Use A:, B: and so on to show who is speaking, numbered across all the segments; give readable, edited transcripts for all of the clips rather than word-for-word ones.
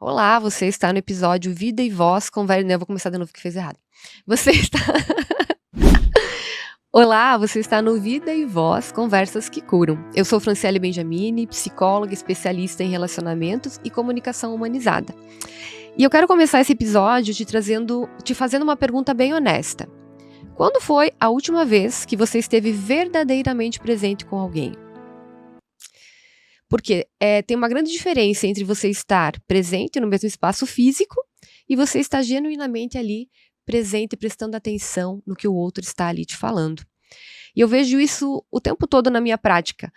A: Olá, você está no episódio Vida e Voz, conversa... Não, eu vou começar de novo que fez errado. Você está... Olá, você está no Vida e Voz, conversas que curam. Eu sou Franciele Benjamini, psicóloga especialista em relacionamentos e comunicação humanizada. E eu quero começar esse episódio te fazendo uma pergunta bem honesta. Quando foi a última vez que você esteve verdadeiramente presente com alguém? Porque tem uma grande diferença entre você estar presente no mesmo espaço físico e você estar genuinamente ali presente, prestando atenção no que o outro está ali te falando. E eu vejo isso o tempo todo na minha prática,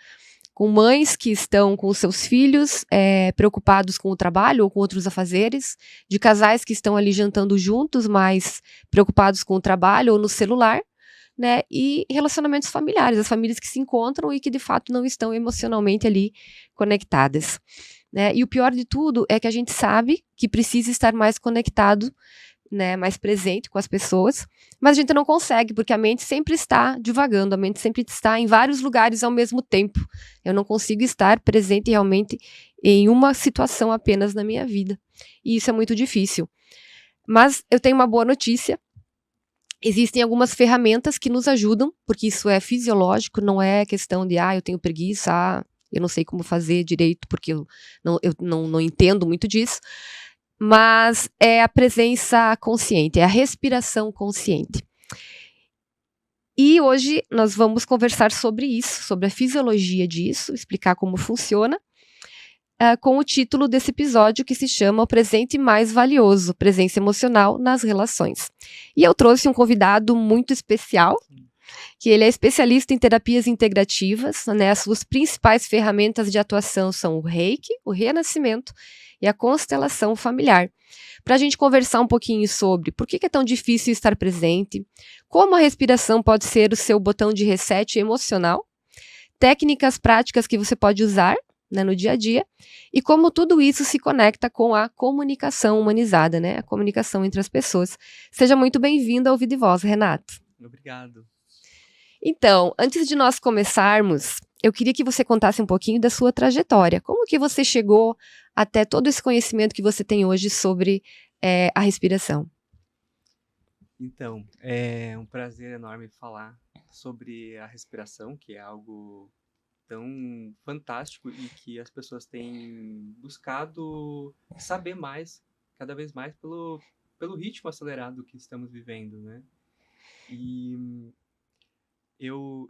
A: com mães que estão com os seus filhos preocupados com o trabalho ou com outros afazeres, de casais que estão ali jantando juntos, mas preocupados com o trabalho ou no celular, né? E relacionamentos familiares, as famílias que se encontram e que de fato não estão emocionalmente ali conectadas, né? E o pior de tudo é que a gente sabe que precisa estar mais conectado, né, mais presente com as pessoas, mas a gente não consegue, porque a mente sempre está divagando, a mente sempre está em vários lugares ao mesmo tempo. Eu não consigo estar presente realmente em uma situação apenas na minha vida. E isso é muito difícil. Mas eu tenho uma boa notícia. Existem algumas ferramentas que nos ajudam, porque isso é fisiológico, não é questão de, eu tenho preguiça, eu não sei como fazer direito, porque eu não entendo muito disso. Mas é a presença consciente, é a respiração consciente. E hoje nós vamos conversar sobre isso, sobre a fisiologia disso, explicar como funciona, com o título desse episódio que se chama O Presente Mais Valioso, Presença Emocional nas Relações. E eu trouxe um convidado muito especial, que ele é especialista em terapias integrativas, né? As suas principais ferramentas de atuação são o Reiki, o Renascimento e a constelação familiar. Para a gente conversar um pouquinho sobre por que é tão difícil estar presente, como a respiração pode ser o seu botão de reset emocional, técnicas práticas que você pode usar, né, no dia a dia, e como tudo isso se conecta com a comunicação humanizada, né, a comunicação entre as pessoas. Seja muito bem-vindo ao Vida e Voz, Renato.
B: Obrigado.
A: Então, antes de nós começarmos, eu queria que você contasse um pouquinho da sua trajetória. Como que você chegou até todo esse conhecimento que você tem hoje sobre a respiração?
B: Então, é um prazer enorme falar sobre a respiração, que é algo tão fantástico e que as pessoas têm buscado saber mais, cada vez mais, pelo ritmo acelerado que estamos vivendo, né? E eu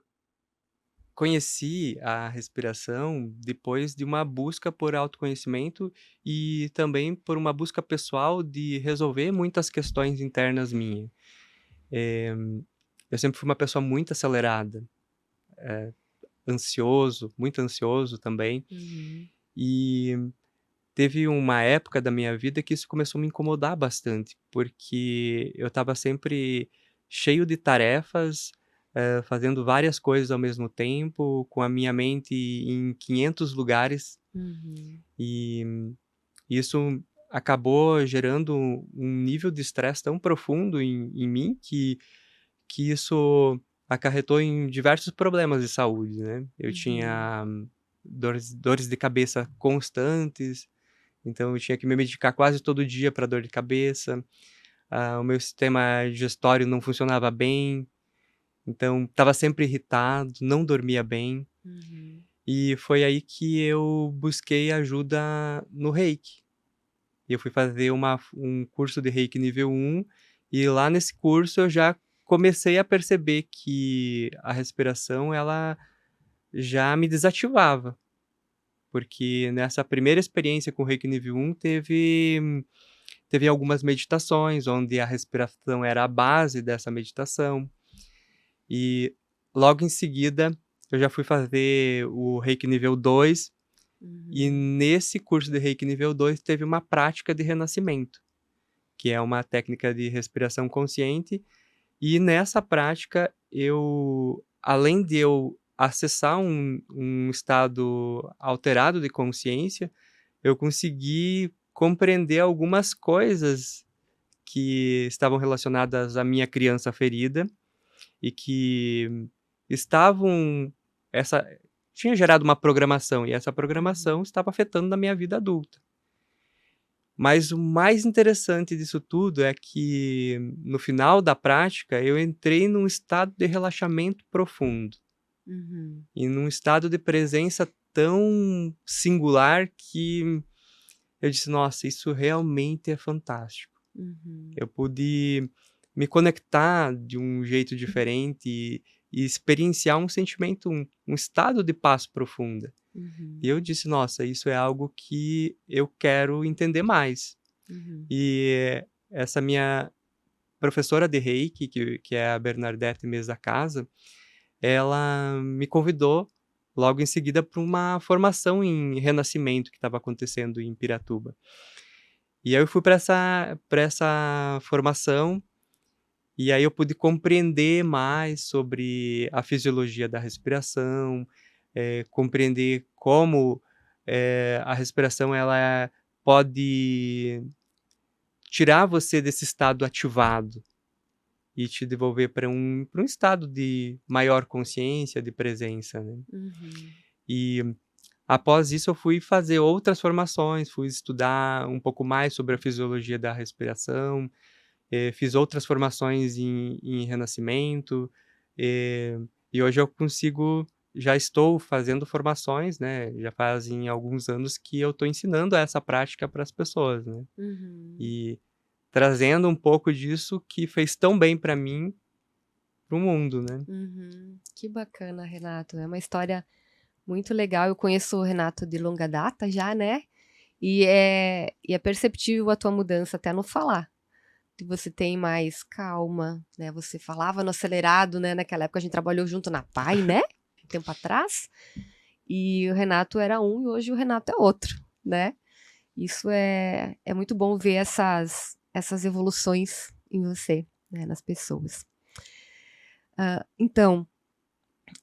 B: conheci a respiração depois de uma busca por autoconhecimento e também por uma busca pessoal de resolver muitas questões internas minhas. Eu sempre fui uma pessoa muito acelerada, muito ansioso também.
A: Uhum.
B: E teve uma época da minha vida que isso começou a me incomodar bastante, porque eu estava sempre cheio de tarefas, fazendo várias coisas ao mesmo tempo, com a minha mente em 500 lugares,
A: Uhum.
B: e isso acabou gerando um nível de estresse tão profundo em mim que isso acarretou em diversos problemas de saúde, né. Eu
A: Uhum.
B: tinha dores de cabeça constantes, então eu tinha que me medicar quase todo dia para dor de cabeça. O meu sistema digestório não funcionava bem, então estava sempre irritado, não dormia bem.
A: Uhum.
B: E foi aí que eu busquei ajuda no Reiki. E eu fui fazer um curso de Reiki nível 1, e lá nesse curso eu já comecei a perceber que a respiração ela já me desativava, porque nessa primeira experiência com Reiki nível 1 teve algumas meditações onde a respiração era a base dessa meditação, e logo em seguida eu já fui fazer o Reiki nível 2, e
A: Uhum.
B: nesse curso de Reiki nível 2 teve uma prática de renascimento, que é uma técnica de respiração consciente. E nessa prática além de eu acessar um estado alterado de consciência, eu consegui compreender algumas coisas que estavam relacionadas à minha criança ferida e que estavam essa tinha gerado uma programação, e essa
A: Uhum.
B: programação estava afetando na minha vida adulta. Mas o mais interessante disso tudo é que, no final da prática, eu entrei num estado de relaxamento profundo
A: Uhum.
B: e num estado de presença tão singular que eu disse: "Nossa, isso realmente é fantástico".
A: Uhum.
B: Eu pude me conectar de um jeito diferente e experienciar um sentimento, um estado de paz profunda. E
A: Uhum.
B: eu disse: "Nossa, isso é algo que eu quero entender mais".
A: Uhum.
B: E essa minha professora de Reiki, que é a Bernadette Mesa Casa, ela me convidou logo em seguida para uma formação em renascimento que estava acontecendo em Piratuba. E aí eu fui para essa formação, e aí eu pude compreender mais sobre a fisiologia da respiração, compreender como, a respiração ela pode tirar você desse estado ativado e te devolver para um estado de maior consciência, de presença, né.
A: Uhum.
B: E após isso eu fui fazer outras formações, fui estudar um pouco mais sobre a fisiologia da respiração, fiz outras formações em renascimento, eh, e hoje eu consigo já estou fazendo formações, né, já fazem alguns anos que eu estou ensinando essa prática para as pessoas, né.
A: Uhum.
B: E trazendo um pouco disso que fez tão bem para mim, para o mundo, né.
A: Uhum. Que bacana, Renato. É uma história muito legal. Eu conheço o Renato de longa data já, né? E é perceptível a tua mudança até no falar. Que você tem mais calma, né? Você falava no acelerado, né? Naquela época a gente trabalhou junto na PAI, né? Um tempo atrás. E o Renato era um e hoje o Renato é outro, né? Isso é muito bom ver essas evoluções em você, né? Nas pessoas. Então,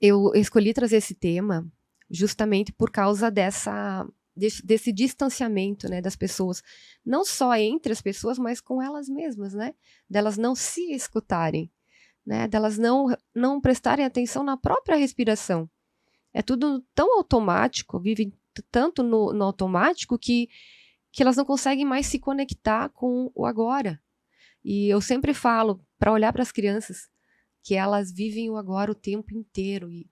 A: eu escolhi trazer esse tema justamente por causa desse distanciamento, né, das pessoas, não só entre as pessoas, mas com elas mesmas, né? Delas não se escutarem, né? Delas não prestarem atenção na própria respiração. É tudo tão automático, vivem tanto no automático que elas não conseguem mais se conectar com o agora. E eu sempre falo para olhar para as crianças que elas vivem o agora o tempo inteiro e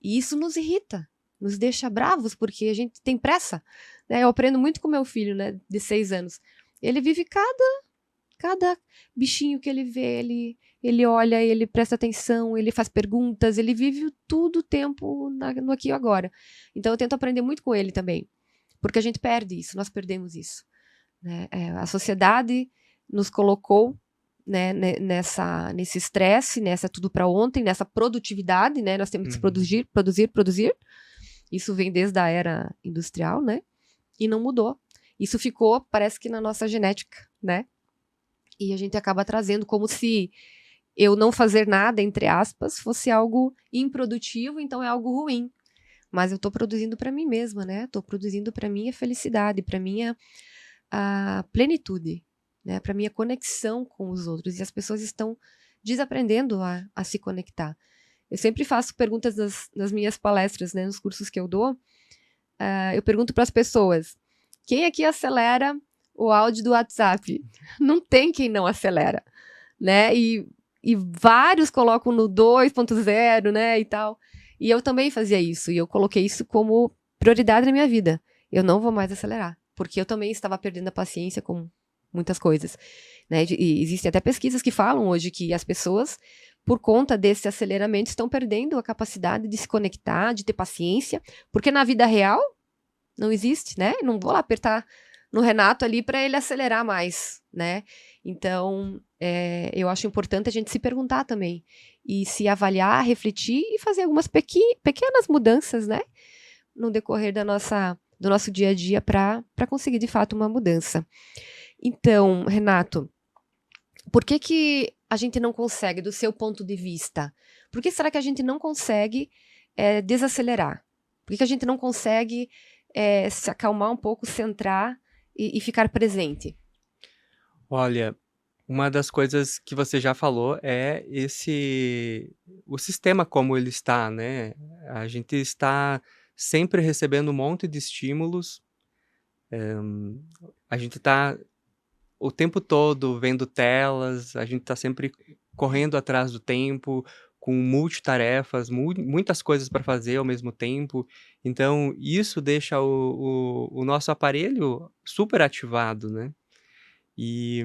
A: isso nos irrita, nos deixa bravos, porque a gente tem pressa, né? Eu aprendo muito com meu filho, né, de 6 anos. Ele vive cada bichinho que ele vê, ele olha, ele presta atenção, ele faz perguntas, ele vive tudo o tempo no aqui e agora. Então eu tento aprender muito com ele também, porque a gente perde isso, nós perdemos isso, né? A sociedade nos colocou, né, nesse estresse, nessa tudo para ontem, nessa produtividade, né? Nós temos que
B: Uhum.
A: produzir, produzir, produzir. Isso vem desde a era industrial, né? E não mudou. Isso ficou, parece que na nossa genética, né? E a gente acaba trazendo como se eu não fazer nada, entre aspas, fosse algo improdutivo, então é algo ruim. Mas eu estou produzindo para mim mesma, né? Estou produzindo para minha felicidade, para minha a plenitude, né? Para minha conexão com os outros. E as pessoas estão desaprendendo a se conectar. Eu sempre faço perguntas nas minhas palestras, né? Nos cursos que eu dou. Eu pergunto para as pessoas: quem aqui acelera o áudio do WhatsApp? Não tem quem não acelera, né? E vários colocam no 2.0, né? E tal. E eu também fazia isso. E eu coloquei isso como prioridade na minha vida. Eu não vou mais acelerar. Porque eu também estava perdendo a paciência com muitas coisas, né? E existem até pesquisas que falam hoje que as pessoas, por conta desse aceleramento, estão perdendo a capacidade de se conectar, de ter paciência, porque na vida real não existe, né? Não vou lá apertar no Renato ali para ele acelerar mais, né? Então, eu acho importante a gente se perguntar também e se avaliar, refletir e fazer algumas pequenas mudanças, né? No decorrer do nosso dia a dia para conseguir de fato uma mudança. Então, Renato, por que a gente não consegue, do seu ponto de vista, por que será que a gente não consegue desacelerar? Por que a gente não consegue se acalmar um pouco, centrar e ficar presente?
B: Olha, uma das coisas que você já falou é o sistema como ele está, né. A gente está sempre recebendo um monte de estímulos, a gente está o tempo todo vendo telas, a gente está sempre correndo atrás do tempo, com multitarefas, muitas coisas para fazer ao mesmo tempo. Então, isso deixa o nosso aparelho super ativado, né? E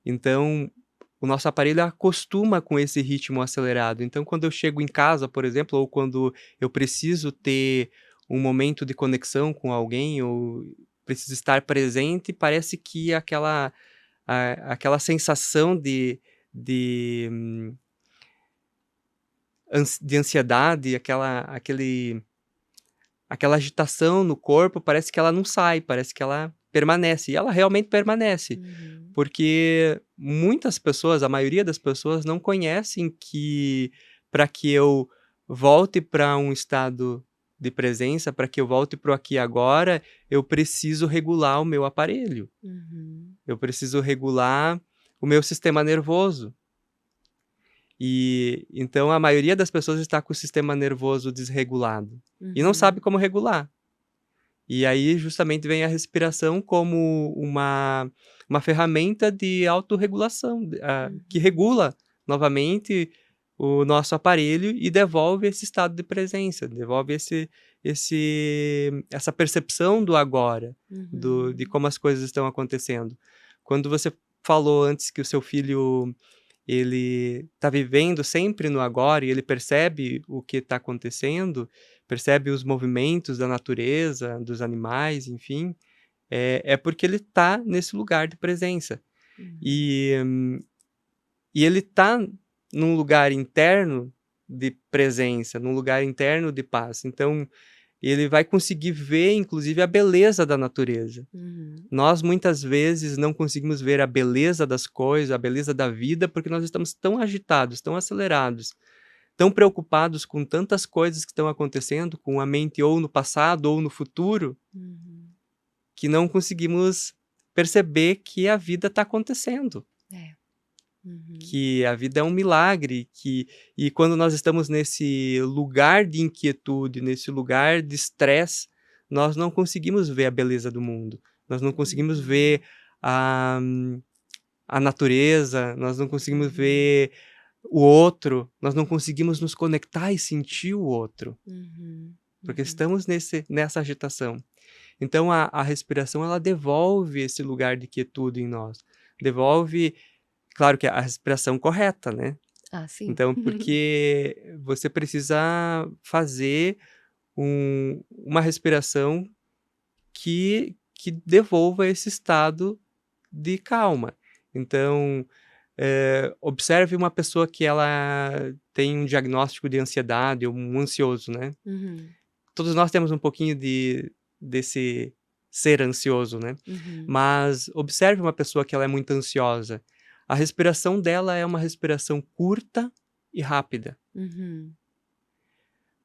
B: então, o nosso aparelho acostuma com esse ritmo acelerado. Então, quando eu chego em casa, por exemplo, ou quando eu preciso ter um momento de conexão com alguém, ou preciso estar presente, parece que aquela sensação de, de ansiedade, aquela agitação no corpo, parece que ela não sai, parece que ela permanece. E ela realmente permanece.
A: Uhum.
B: Porque muitas pessoas, a maioria das pessoas, não conhecem que para que eu volte para um estado de presença, para que eu volte para o aqui e agora, eu preciso regular o meu aparelho.
A: Uhum.
B: Eu preciso regular o meu sistema nervoso. E então a maioria das pessoas está com o sistema nervoso desregulado e não sabe
A: Uhum.
B: como regular. E aí justamente vem a respiração como uma ferramenta de autorregulação, que
A: Uhum.
B: regula novamente o nosso aparelho e devolve esse estado de presença, devolve essa percepção do agora, de
A: Uhum.
B: como as coisas estão acontecendo. Quando você falou antes que o seu filho ele está vivendo sempre no agora e ele percebe o que está acontecendo, percebe os movimentos da natureza, dos animais, enfim, é porque ele está nesse lugar de presença.
A: Uhum.
B: E ele está num lugar interno de presença, num lugar interno de paz. Então, ele vai conseguir ver, inclusive, a beleza da natureza.
A: Uhum.
B: Nós, muitas vezes, não conseguimos ver a beleza das coisas, a beleza da vida, porque nós estamos tão agitados, tão acelerados, tão preocupados com tantas coisas que estão acontecendo, com a mente ou no passado ou no futuro,
A: Uhum.
B: que não conseguimos perceber que a vida está acontecendo,
A: É. Uhum.
B: que a vida é um milagre, e quando nós estamos nesse lugar de inquietude, nesse lugar de estresse, nós não conseguimos ver a beleza do mundo, nós não conseguimos ver
A: Uhum.
B: a, a natureza, nós não conseguimos
A: Uhum.
B: ver o outro, nós não conseguimos nos conectar e sentir o outro,
A: Uhum.
B: porque
A: Uhum.
B: estamos nessa agitação. Então a respiração ela devolve esse lugar de quietude em nós. Devolve, claro que a respiração correta, né?
A: Ah, sim.
B: Então, porque você precisa fazer uma respiração que devolva esse estado de calma. Então, observe uma pessoa que ela tem um diagnóstico de ansiedade ou um ansioso, né?
A: Uhum.
B: Todos nós temos um pouquinho desse ser ansioso, né?
A: Uhum.
B: Mas observe uma pessoa que ela é muito ansiosa. A respiração dela é uma respiração curta e rápida.
A: Uhum.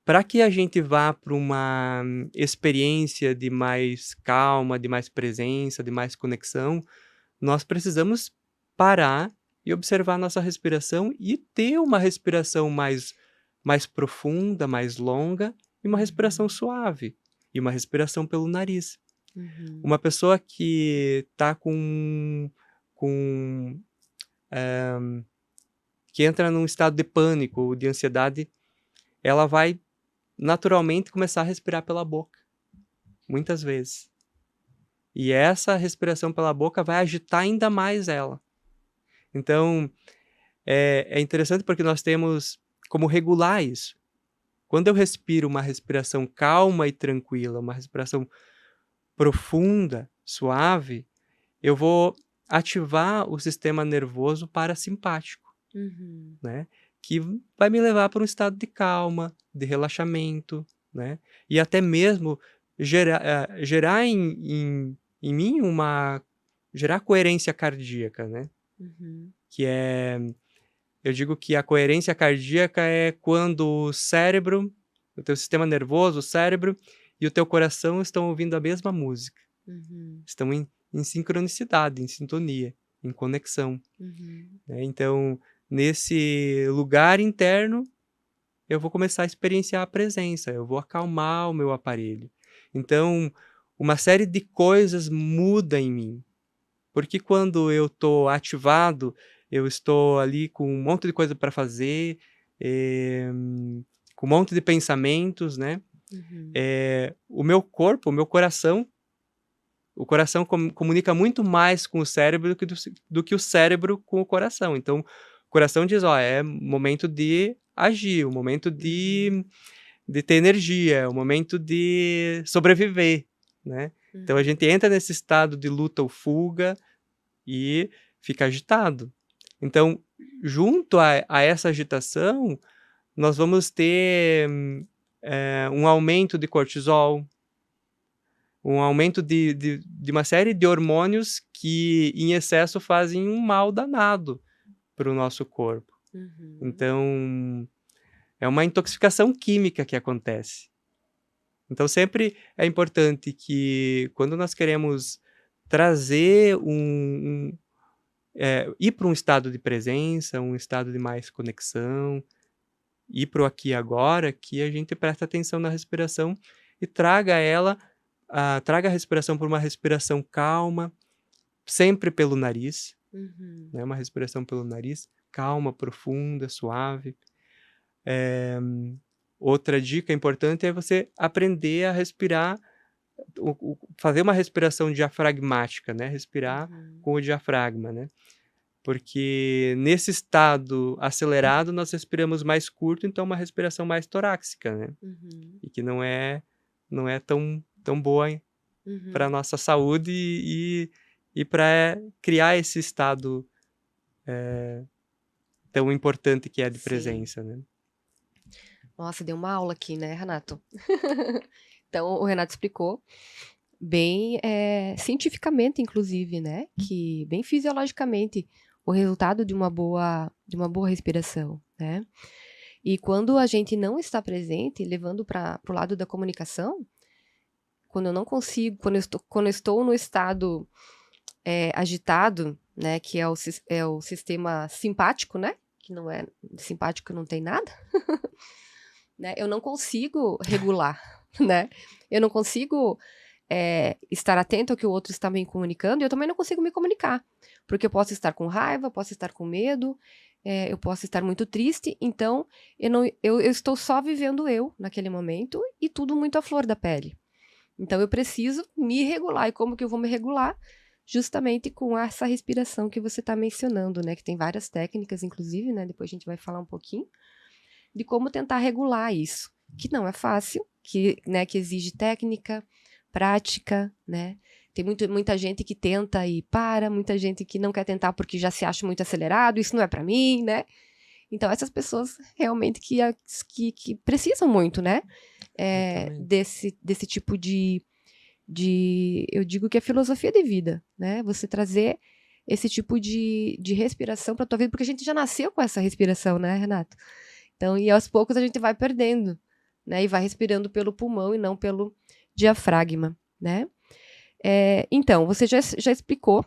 B: Para que a gente vá para uma experiência de mais calma, de mais presença, de mais conexão, nós precisamos parar e observar nossa respiração e ter uma respiração mais profunda, mais longa e uma respiração
A: Uhum.
B: suave e uma respiração pelo nariz.
A: Uhum.
B: Uma pessoa que está com eh, que entra num estado de pânico ou de ansiedade, ela vai naturalmente começar a respirar pela boca, muitas vezes. E essa respiração pela boca vai agitar ainda mais ela. Então, é interessante porque nós temos como regular isso. Quando eu respiro uma respiração calma e tranquila, uma respiração profunda, suave, eu vou ativar o sistema nervoso parasimpático,
A: Uhum.
B: né? Que vai me levar para um estado de calma, de relaxamento, né? E até mesmo gerar em mim gerar coerência cardíaca, né?
A: Uhum.
B: Que é Eu digo que a coerência cardíaca é quando o cérebro, o teu sistema nervoso, o cérebro e o teu coração estão ouvindo a mesma música.
A: Uhum.
B: Estão em sincronicidade, em sintonia, em conexão,
A: Uhum.
B: né. Então, nesse lugar interno, eu vou começar a experienciar a presença, eu vou acalmar o meu aparelho. Então, uma série de coisas muda em mim. Porque quando eu estou ativado, eu estou ali com um monte de coisa para fazer, eh, com um monte de pensamentos, né.
A: Uhum.
B: O meu corpo, o meu coração, o coração comunica muito mais com o cérebro do que o cérebro com o coração. Então, o coração diz: "Ó, é momento de agir, o momento
A: Uhum.
B: de ter energia, é o momento de sobreviver", né. Então a gente
A: Uhum.
B: entra nesse estado de luta ou fuga e fica agitado. Então, junto a essa agitação, nós vamos ter, um aumento de cortisol, um aumento de uma série de hormônios que, em excesso, fazem um mal danado para o nosso corpo.
A: Uhum.
B: Então, é uma intoxicação química que acontece. Então, sempre é importante que, quando nós queremos trazer ir para um estado de presença, um estado de mais conexão, ir para o aqui e agora, que a gente presta atenção na respiração e traga a respiração por uma respiração calma, sempre pelo nariz,
A: Uhum.
B: né, uma respiração pelo nariz, calma, profunda, suave. Eh, Outra dica importante é você aprender a respirar, fazer uma respiração diafragmática, né, respirar
A: Uhum.
B: com o diafragma, né. Porque nesse estado acelerado nós respiramos mais curto, então uma respiração mais torácica, né,
A: Uhum.
B: e que não é tão boa para
A: Uhum.
B: nossa saúde e para criar esse estado tão importante que é de
A: Sim.
B: presença, né.
A: Nossa, deu uma aula aqui, né, Renato? Então, o Renato explicou bem, cientificamente, inclusive, né, que bem fisiologicamente, o resultado de uma boa respiração, né. E quando a gente não está presente, levando para o lado da comunicação, quando eu não consigo, quando eu estou no estado, agitado, né, que é o sistema simpático, né, que não é simpático, não tem nada, né, eu não consigo regular, né. Eu não consigo, estar atento ao que o outro está me comunicando, e eu também não consigo me comunicar, porque eu posso estar com raiva, posso estar com medo, eu posso estar muito triste, então eu estou só vivendo eu naquele momento e tudo muito à flor da pele. Então eu preciso me regular, e como que eu vou me regular? Justamente com essa respiração que você está mencionando, né, que tem várias técnicas inclusive, né, depois a gente vai falar um pouquinho, de como tentar regular isso, que não é fácil, que exige técnica, prática, né. Tem muita gente que tenta e para, muita gente que não quer tentar porque já se acha muito acelerado, isso não é para mim, né. Então essas pessoas realmente que precisam muito, né,
B: Exatamente.
A: desse tipo de eu digo que é filosofia de vida, né, você trazer esse tipo de respiração para tua vida, porque a gente já nasceu com essa respiração, né, Renato? Então, e aos poucos a gente vai perdendo, né, e vai respirando pelo pulmão e não pelo diafragma, né. Então, você já explicou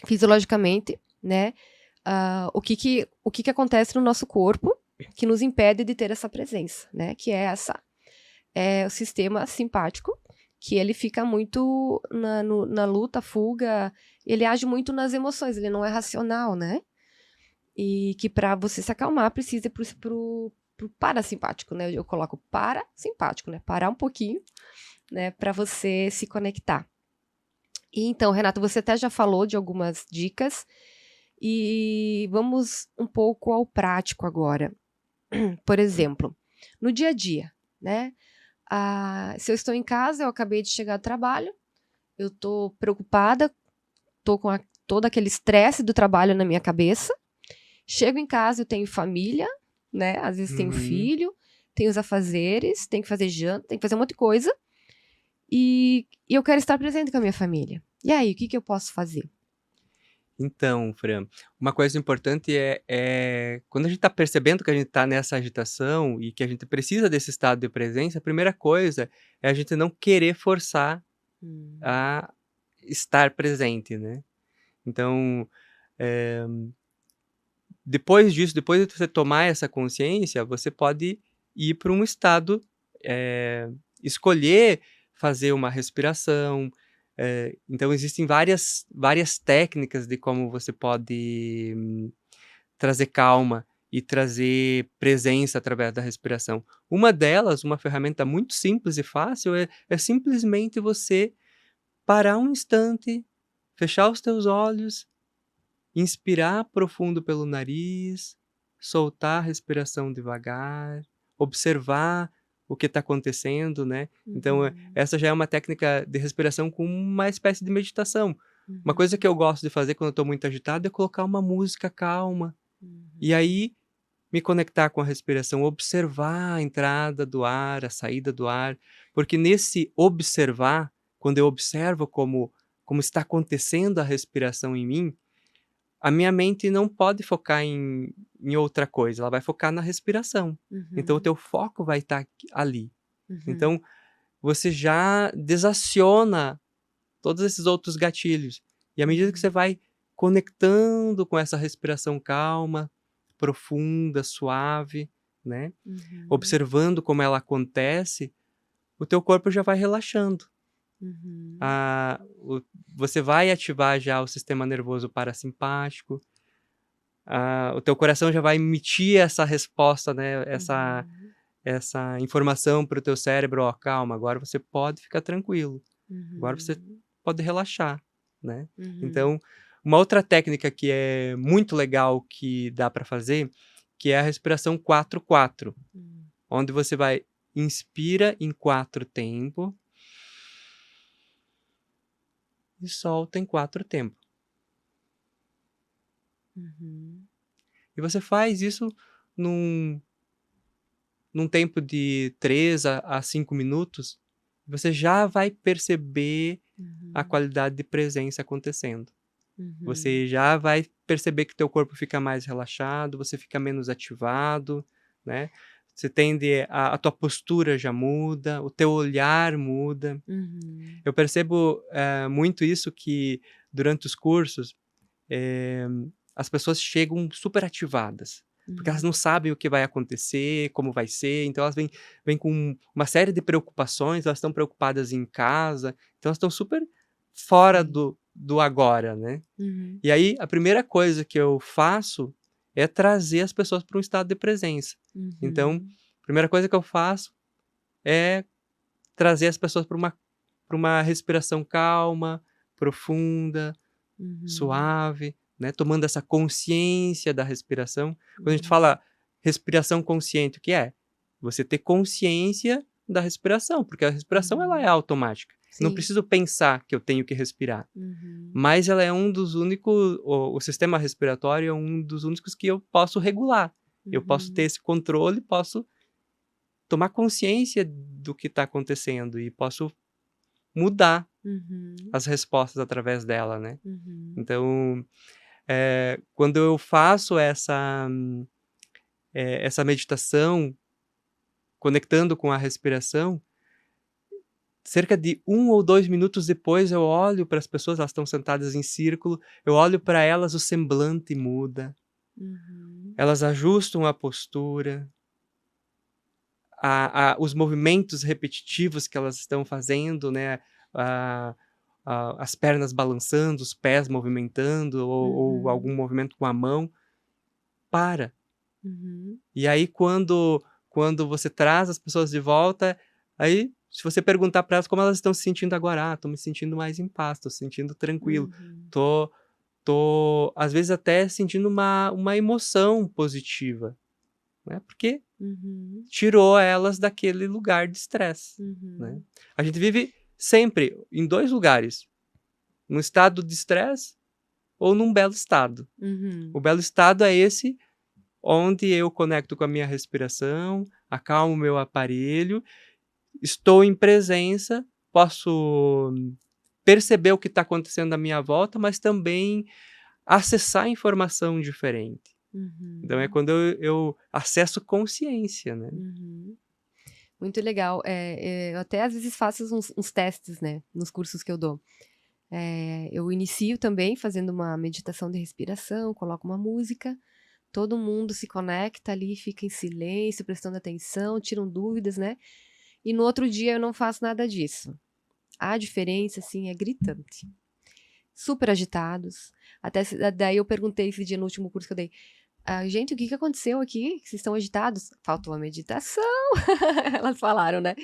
A: fisiologicamente, né, o que que acontece no nosso corpo que nos impede de ter essa presença, né, que é o sistema simpático, que ele fica muito na luta, fuga, ele age muito nas emoções, ele não é racional, né. E que para você se acalmar precisa ir para o parasimpático, né, eu coloco parasimpático, né, parar um pouquinho, né, para você se conectar. E então, Renato, você até já falou de algumas dicas, e vamos um pouco ao prático agora. Por exemplo, no dia a dia, né, se eu estou em casa, eu acabei de chegar do trabalho, eu estou preocupada, estou com todo aquele estresse do trabalho na minha cabeça. Chego em casa, eu tenho família, né, às vezes tenho
B: Uhum.
A: filho, tenho os afazeres, tenho que fazer janta, tenho que fazer um monte de coisa, e eu quero estar presente com a minha família. E aí, o que que eu posso fazer?
B: Então, Fran, uma coisa importante é quando a gente está percebendo que a gente está nessa agitação e que a gente precisa desse estado de presença, a primeira coisa é a gente não querer forçar
A: Hum.
B: a estar presente, né. Então, eh, depois disso, depois de você tomar essa consciência, você pode ir para um estado, escolher fazer uma respiração, Então, existem várias técnicas de como você pode trazer calma e trazer presença através da respiração. Uma delas, uma ferramenta muito simples e fácil, é simplesmente você parar um instante, fechar os teus olhos, inspirar profundo pelo nariz, soltar a respiração devagar, observar o que está acontecendo, né? Então, essa já é uma técnica de respiração com uma espécie de meditação. Uma coisa que eu gosto de fazer quando eu estou muito agitado é colocar uma música calma. E aí, me conectar com a respiração, observar a entrada do ar, a saída do ar, porque nesse observar, quando eu observo como está acontecendo a respiração em mim, a minha mente não pode focar em outra coisa, ela vai focar na respiração. Então o teu foco vai estar ali. Então você já desaciona todos esses outros gatilhos. E à medida que você vai conectando com essa respiração calma, profunda, suave, né? Observando como ela acontece, o teu corpo já vai relaxando. Você vai ativar já o sistema nervoso parasimpático, o teu coração já vai emitir essa resposta, né? Essa informação para o teu cérebro, ó, calma, agora você pode ficar tranquilo, agora você pode relaxar, né? Então, uma outra técnica que é muito legal que dá para fazer, que é a respiração 4-4, onde você vai inspira em 4 tempos e solta em 4 tempos. E você faz isso num tempo de 3 a 5 minutos, você já vai perceber a qualidade de presença acontecendo. Você já vai perceber que teu corpo fica mais relaxado, você fica menos ativado, né? Você tende a tua postura já muda, o teu olhar muda. Eu percebo muito isso, que durante os cursos as pessoas chegam super ativadas, porque elas não sabem o que vai acontecer, como vai ser, então elas vêm com uma série de preocupações, elas estão preocupadas em casa, então elas estão super fora do agora, né? E aí, a primeira coisa que eu faço é trazer as pessoas para um estado de presença. Então, a primeira coisa que eu faço é trazer as pessoas para uma respiração calma, profunda, suave, né? Tomando essa consciência da respiração. Quando a gente fala respiração consciente, o que é? Você ter consciência da respiração, porque a respiração ela é automática. Não preciso pensar que eu tenho que respirar. Mas ela é um dos únicos, o sistema respiratório é um dos únicos que eu posso regular. Eu posso ter esse controle, posso tomar consciência do que está acontecendo e posso mudar as respostas através dela, né? Então, quando eu faço essa meditação, conectando com a respiração, cerca de 1 ou 2 minutos depois eu olho para as pessoas, elas estão sentadas em círculo, eu olho para elas, o semblante muda, elas ajustam a postura, os movimentos repetitivos que elas estão fazendo, né? As pernas balançando, os pés movimentando, ou algum movimento com a mão, para. E aí, quando você traz as pessoas de volta, aí, se você perguntar para elas como elas estão se sentindo agora, estou me sentindo mais em paz, estou se sentindo tranquilo, tô às vezes até sentindo uma emoção positiva, né? Porque tirou elas daquele lugar de estresse, né? A gente vive sempre em 2 lugares, num estado de estresse ou num belo estado. O belo estado é esse onde eu conecto com a minha respiração, acalmo o meu aparelho, estou em presença, posso perceber o que está acontecendo à minha volta, mas também acessar informação diferente. Então é quando eu acesso consciência, né?
A: Muito legal. Eu até às vezes faço uns testes, né, nos cursos que eu dou. Eu inicio também fazendo uma meditação de respiração, coloco uma música, todo mundo se conecta ali, fica em silêncio, prestando atenção, tiram dúvidas, né? E no outro dia eu não faço nada disso. A diferença, assim, é gritante. Super agitados. Daí eu perguntei esse dia no último curso que eu dei. Gente, o que aconteceu aqui? Que vocês estão agitados? Faltou a meditação. Elas falaram, né?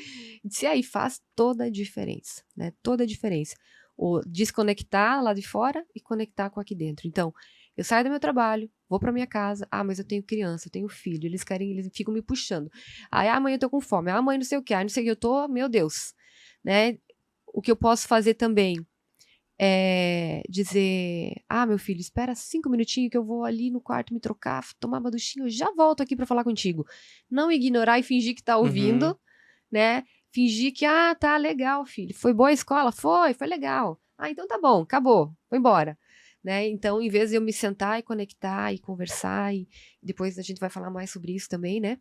A: Disse, aí faz toda a diferença, né? Toda a diferença. O desconectar lá de fora e conectar com aqui dentro. Então, eu saio do meu trabalho, vou para minha casa. Mas eu tenho criança, eu tenho filho. Eles ficam me puxando. Mãe, eu tô com fome. Mãe, não sei o que. Não sei o que eu tô. Meu Deus, né? O que eu posso fazer também dizer, meu filho, espera 5 minutinhos que eu vou ali no quarto me trocar, tomar uma duchinha, eu já volto aqui para falar contigo. Não ignorar e fingir que tá ouvindo, né? Fingir que, tá legal, filho. Foi boa a escola? Foi legal. Então tá bom, acabou, vou embora. Né? Então, em vez de eu me sentar e conectar e conversar, e depois a gente vai falar mais sobre isso também, né?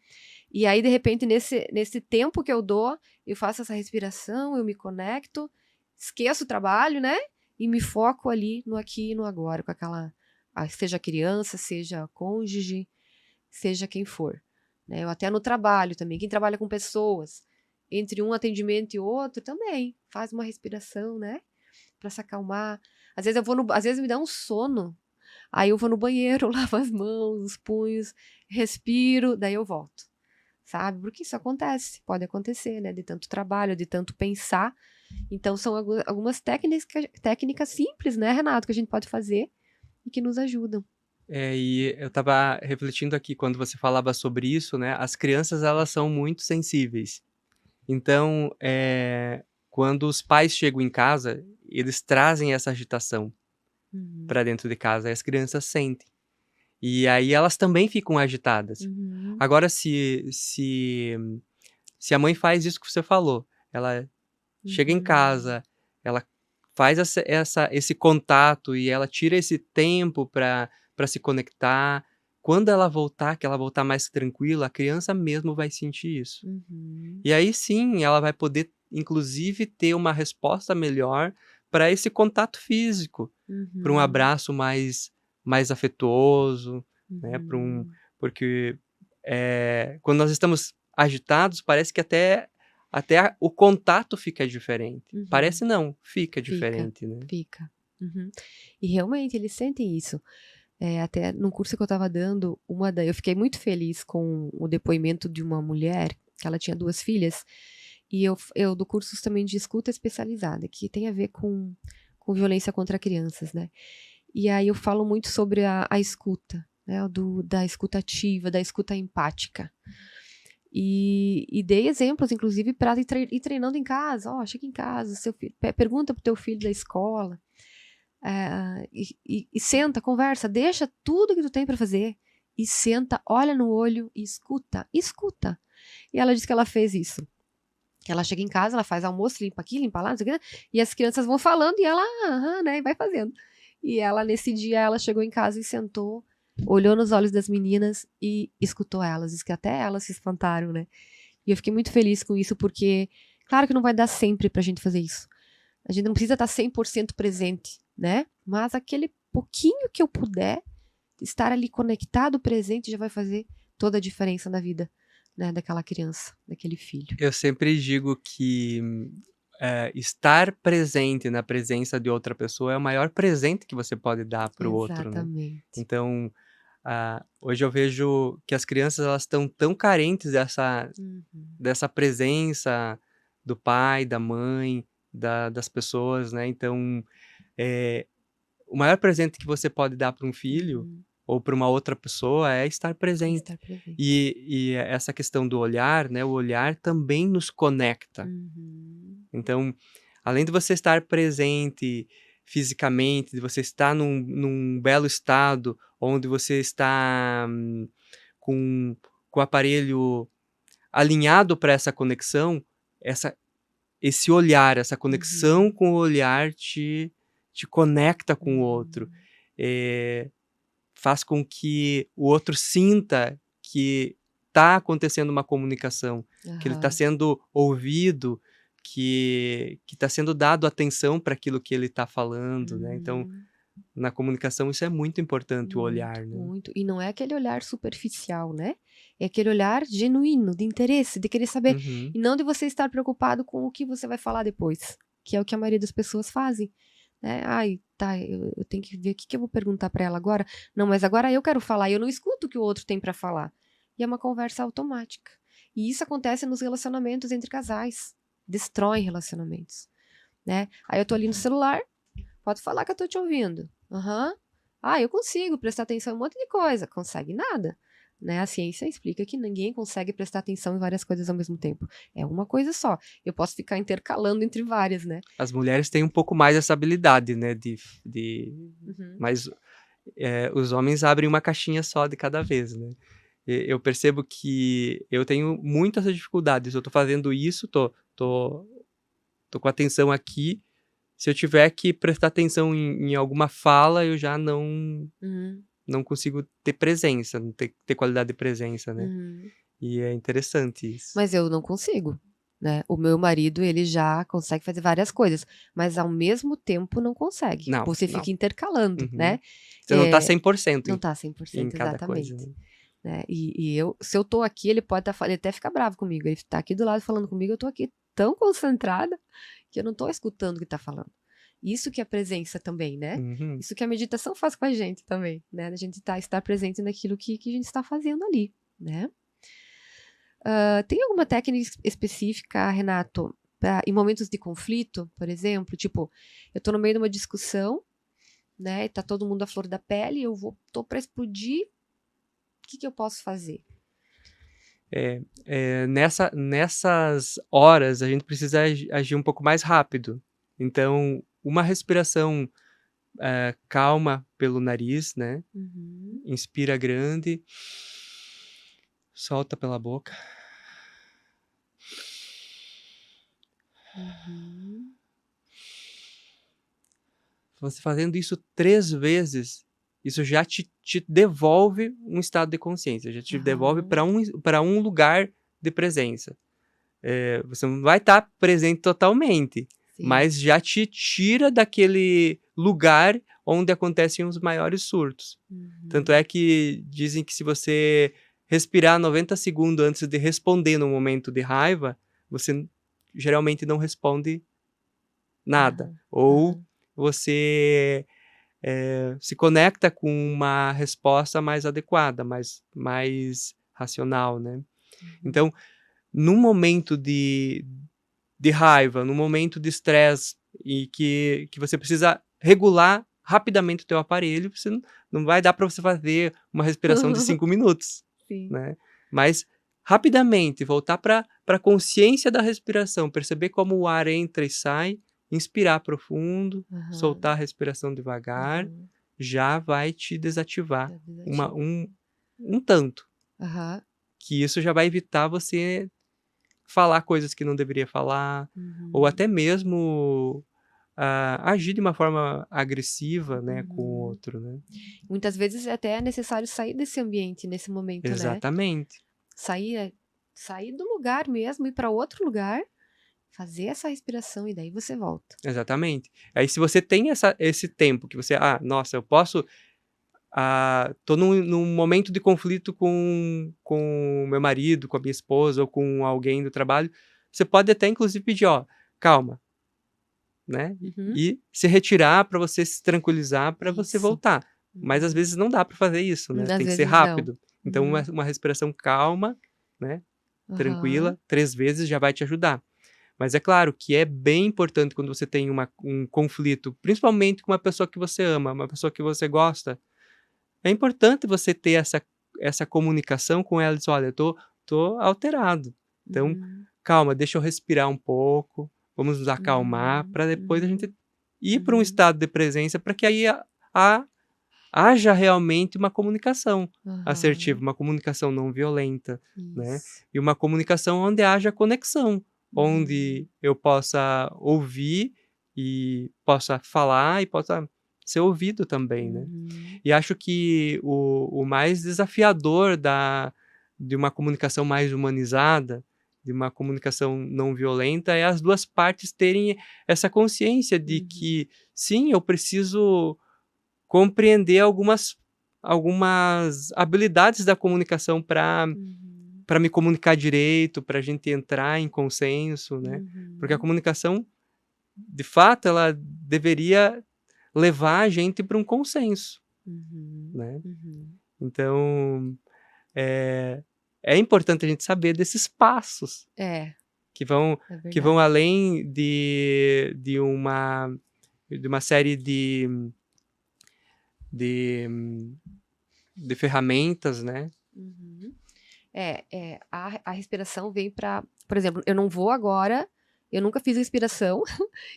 A: E aí, de repente, nesse tempo que eu dou, eu faço essa respiração, eu me conecto, esqueço o trabalho, né? E me foco ali no aqui e no agora, com aquela, seja criança, seja cônjuge, seja quem for. Né? Eu até no trabalho também, quem trabalha com pessoas, entre um atendimento e outro, também faz uma respiração, né? Para se acalmar. Às vezes me dá um sono, aí eu vou no banheiro, lavo as mãos, os punhos, respiro, daí eu volto. Sabe? Porque isso acontece, pode acontecer, né? De tanto trabalho, de tanto pensar. Então, são algumas técnicas simples, né, Renato, que a gente pode fazer e que nos ajudam.
B: E eu estava refletindo aqui quando você falava sobre isso, né? As crianças, elas são muito sensíveis. Então, quando os pais chegam em casa, eles trazem essa agitação para dentro de casa, e as crianças sentem. E aí elas também ficam agitadas. Agora, se a mãe faz isso que você falou, ela chega em casa, ela faz esse contato e ela tira esse tempo para se conectar. Quando ela voltar, que ela voltar mais tranquila, a criança mesmo vai sentir isso. E aí sim, ela vai poder, inclusive, ter uma resposta melhor para esse contato físico, para um abraço mais afetuoso, né? Porque quando nós estamos agitados, parece que até o contato fica diferente. Parece não, fica diferente, né?
A: Fica. E realmente eles sentem isso. Até no curso que eu estava dando, eu fiquei muito feliz com o depoimento de uma mulher, que ela tinha 2 filhas, e eu do curso também de escuta especializada, que tem a ver com violência contra crianças, né? E aí eu falo muito sobre a escuta, né? Da escuta ativa, da escuta empática. E dei exemplos, inclusive, para ir treinando em casa. Chega em casa, seu filho, pergunta pro teu filho da escola, e senta, conversa, deixa tudo que tu tem para fazer e senta, olha no olho e escuta. E ela disse que ela fez isso. Que ela chega em casa, ela faz almoço, limpa aqui, limpa lá, não sei o que, e as crianças vão falando e ela, né, e vai fazendo. E ela, nesse dia, ela chegou em casa e sentou, olhou nos olhos das meninas e escutou elas. Diz que até elas se espantaram, né? E eu fiquei muito feliz com isso, porque, claro que não vai dar sempre pra gente fazer isso. A gente não precisa estar 100% presente, né? Mas aquele pouquinho que eu puder, estar ali conectado, presente, já vai fazer toda a diferença na vida, né, daquela criança, daquele filho.
B: Eu sempre digo que estar presente na presença de outra pessoa é o maior presente que você pode dar para o outro, né?
A: Exatamente.
B: Então, hoje eu vejo que as crianças, elas estão tão carentes dessa presença do pai, da mãe, das pessoas, né? Então, o maior presente que você pode dar para um filho ou para uma outra pessoa é estar presente. E essa questão do olhar, né? O olhar também nos conecta. Então, além de você estar presente fisicamente, de você estar num belo estado, onde você está com o aparelho alinhado para essa conexão, esse olhar, essa conexão com o olhar te conecta com o outro. Faz com que o outro sinta que está acontecendo uma comunicação, que ele está sendo ouvido, que está sendo dado atenção para aquilo que ele está falando, né? Então, na comunicação isso é muito importante, o olhar, né?
A: Muito. E não é aquele olhar superficial, né? É aquele olhar genuíno, de interesse, de querer saber. E não de você estar preocupado com o que você vai falar depois, que é o que a maioria das pessoas fazem. Né? Ai, tá, eu tenho que ver o que eu vou perguntar para ela agora. Não, mas agora eu quero falar e eu não escuto o que o outro tem para falar. E é uma conversa automática. E isso acontece nos relacionamentos entre casais. Destrói relacionamentos. Né? Aí eu tô ali no celular, pode falar que eu tô te ouvindo. Aham. Ah, eu consigo prestar atenção em um monte de coisa. Consegue nada. Né? A ciência explica que ninguém consegue prestar atenção em várias coisas ao mesmo tempo. É uma coisa só. Eu posso ficar intercalando entre várias, né?
B: As mulheres têm um pouco mais essa habilidade, né?
A: Uhum.
B: Mas os homens abrem uma caixinha só de cada vez, né? Eu percebo que eu tenho muitas dificuldades. Eu tô fazendo isso, tô com atenção aqui. Se eu tiver que prestar atenção em alguma fala, eu já
A: Uhum.
B: não consigo ter presença, não ter qualidade de presença, né?
A: Uhum.
B: E é interessante isso.
A: Mas eu não consigo, né? O meu marido, ele já consegue fazer várias coisas, mas ao mesmo tempo não consegue.
B: Não,
A: Você
B: não.
A: fica intercalando,
B: Uhum.
A: né?
B: Você não tá 100%
A: Não tá
B: em
A: 100%,
B: cada coisa,
A: exatamente.
B: né?
A: Né? E eu, se eu tô aqui, ele pode ele até ficar bravo comigo. Ele tá aqui do lado falando comigo, eu tô aqui tão concentrada que eu não tô escutando o que tá falando. Isso que é presença também, né?
B: Uhum.
A: Isso que a meditação faz com a gente também, né? A gente estar presente naquilo que a gente está fazendo ali, né? Tem alguma técnica específica, Renato, em momentos de conflito, por exemplo? Tipo, eu tô no meio de uma discussão, né? E tá todo mundo à flor da pele, tô para explodir. O que eu posso fazer?
B: Nessas horas, a gente precisa agir um pouco mais rápido. Então, uma respiração calma pelo nariz, né?
A: Uhum.
B: Inspira grande, solta pela boca.
A: Uhum.
B: Você fazendo isso 3 vezes, isso já te devolve um estado de consciência, já te devolve para um lugar de presença. Você não vai estar presente totalmente,
A: Sim.
B: mas já te tira daquele lugar onde acontecem os maiores surtos.
A: Uhum.
B: Tanto é que dizem que se você respirar 90 segundos antes de responder no momento de raiva, você geralmente não responde nada. Ou você se conecta com uma resposta mais adequada, mais racional, né? Então, num momento de raiva, num momento de estresse e que você precisa regular rapidamente o teu aparelho, você não vai dar para você fazer uma respiração de 5 minutos,
A: Sim.
B: né? Mas rapidamente voltar para a consciência da respiração, perceber como o ar entra e sai, inspirar profundo, soltar a respiração devagar, já vai te desativar um tanto. Que isso já vai evitar você falar coisas que não deveria falar, ou até mesmo agir de uma forma agressiva, né, com o outro, né?
A: Muitas vezes até é necessário sair desse ambiente nesse momento, né?
B: Exatamente.
A: Sair do lugar mesmo, ir para outro lugar, fazer essa respiração e daí você volta.
B: Exatamente. Aí se você tem esse tempo que você, nossa, eu posso, tô num momento de conflito com meu marido, com a minha esposa ou com alguém do trabalho, você pode até inclusive pedir, calma, né? E se retirar para você se tranquilizar, para você voltar. Mas às vezes não dá para fazer isso, né? Tem que ser rápido. Então uma respiração calma, né? Tranquila, 3 vezes já vai te ajudar. Mas é claro que é bem importante quando você tem um conflito, principalmente com uma pessoa que você ama, uma pessoa que você gosta. É importante você ter essa comunicação com ela, dizer, olha, eu tô alterado. Então, calma, deixa eu respirar um pouco, vamos nos acalmar, para depois a gente ir para um estado de presença, para que aí haja realmente uma comunicação assertiva, uma comunicação não violenta, né? E uma comunicação onde haja conexão, onde eu possa ouvir e possa falar e possa ser ouvido também, né? E acho que o mais desafiador de uma comunicação mais humanizada, de uma comunicação não violenta, é as duas partes terem essa consciência de que, sim, eu preciso compreender algumas habilidades da comunicação para me comunicar direito, para a gente entrar em consenso, né? Porque a comunicação de fato, ela deveria levar a gente para um consenso, né? Então, é importante a gente saber desses passos que vão
A: verdade.
B: além de uma série de ferramentas, né?
A: A respiração vem para, por exemplo, eu não vou agora, eu nunca fiz respiração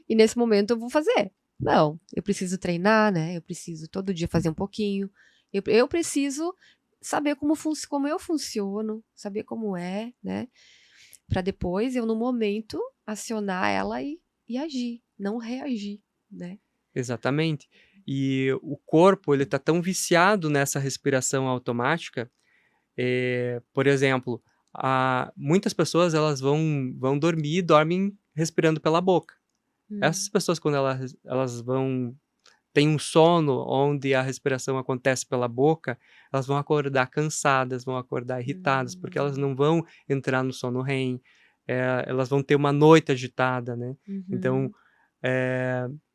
A: e nesse momento eu vou fazer. Não, eu preciso treinar, né? Eu preciso todo dia fazer um pouquinho. Eu preciso saber como eu funciono, saber como é, né? Para depois eu, no momento, acionar ela e agir, não reagir, né?
B: Exatamente. E o corpo, ele tá tão viciado nessa respiração automática, por exemplo, muitas pessoas, elas vão dormir e dormem respirando pela boca. Essas pessoas, quando elas têm um sono onde a respiração acontece pela boca, elas vão acordar cansadas, vão acordar irritadas, porque elas não vão entrar no sono REM, elas vão ter uma noite agitada, né? Então,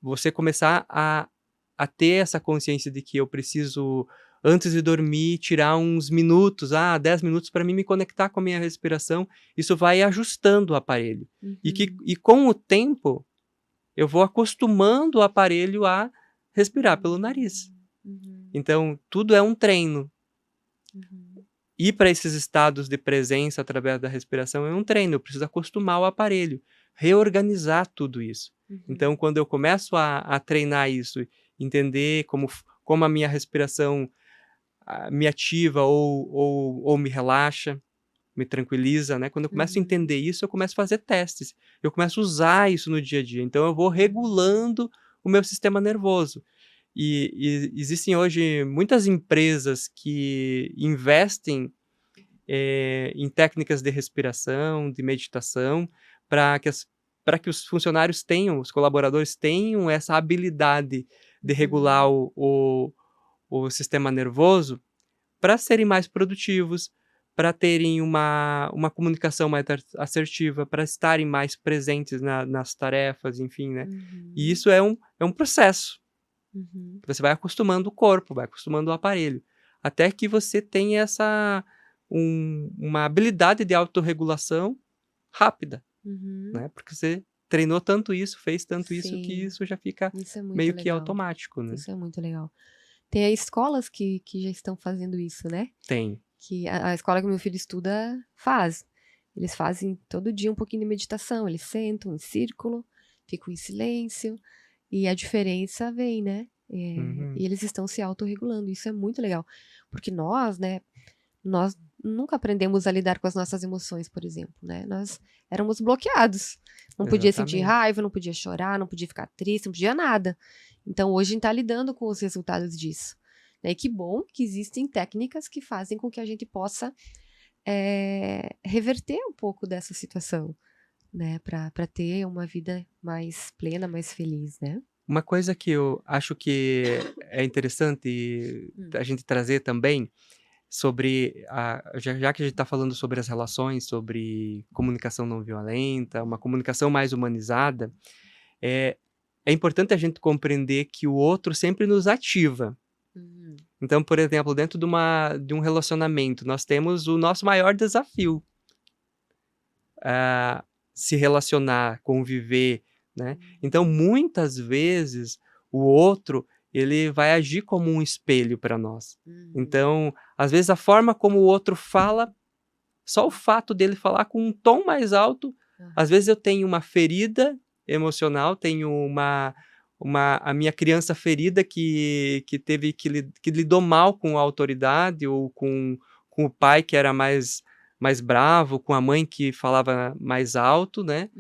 B: você começar a ter essa consciência de que eu preciso, antes de dormir, tirar uns minutos, 10 minutos para mim me conectar com a minha respiração, isso vai ajustando o aparelho. E com o tempo, eu vou acostumando o aparelho a respirar pelo nariz. Então, tudo é um treino. Ir para esses estados de presença através da respiração é um treino. Eu preciso acostumar o aparelho, reorganizar tudo isso. Então, quando eu começo a treinar isso, entender como a minha respiração me ativa ou me relaxa, me tranquiliza, né? Quando eu começo a entender isso, eu começo a fazer testes. Eu começo a usar isso no dia a dia. Então, eu vou regulando o meu sistema nervoso. E existem hoje muitas empresas que investem em técnicas de respiração, de meditação, para que os funcionários tenham, os colaboradores tenham essa habilidade de regular o sistema nervoso para serem mais produtivos, para terem uma comunicação mais assertiva, para estarem mais presentes nas tarefas, enfim, né? E isso é um processo. Você vai acostumando o corpo, vai acostumando o aparelho, até que você tenha uma habilidade de autorregulação rápida, né? Porque você treinou tanto isso, fez tanto isso, que isso já fica meio que automático, né?
A: Isso é muito legal. Tem escolas que já estão fazendo isso, né?
B: Tem.
A: Que a escola que meu filho estuda faz. Eles fazem todo dia um pouquinho de meditação. Eles sentam em círculo, ficam em silêncio. E a diferença vem, né? E eles estão se autorregulando. Isso é muito legal. Porque nós, né? Nós nunca aprendemos a lidar com as nossas emoções, por exemplo, né? Nós éramos bloqueados. Não podia sentir raiva, não podia chorar, não podia ficar triste, não podia nada. Então, hoje a gente está lidando com os resultados disso. E que bom que existem técnicas que fazem com que a gente possa reverter um pouco dessa situação, né? Para ter uma vida mais plena, mais feliz, né?
B: Uma coisa que eu acho que é interessante a gente trazer também, sobre já que a gente está falando sobre as relações, sobre comunicação não violenta, uma comunicação mais humanizada, é importante a gente compreender que o outro sempre nos ativa. Então, por exemplo, dentro de um relacionamento, nós temos o nosso maior desafio. Se relacionar, conviver, né? Então, muitas vezes, o outro, ele vai agir como um espelho para nós. Então, às vezes, a forma como o outro fala, só o fato dele falar com um tom mais alto, às vezes eu tenho uma ferida emocional, tenho a minha criança ferida que lidou mal com a autoridade, ou com o pai que era mais bravo, com a mãe que falava mais alto, né?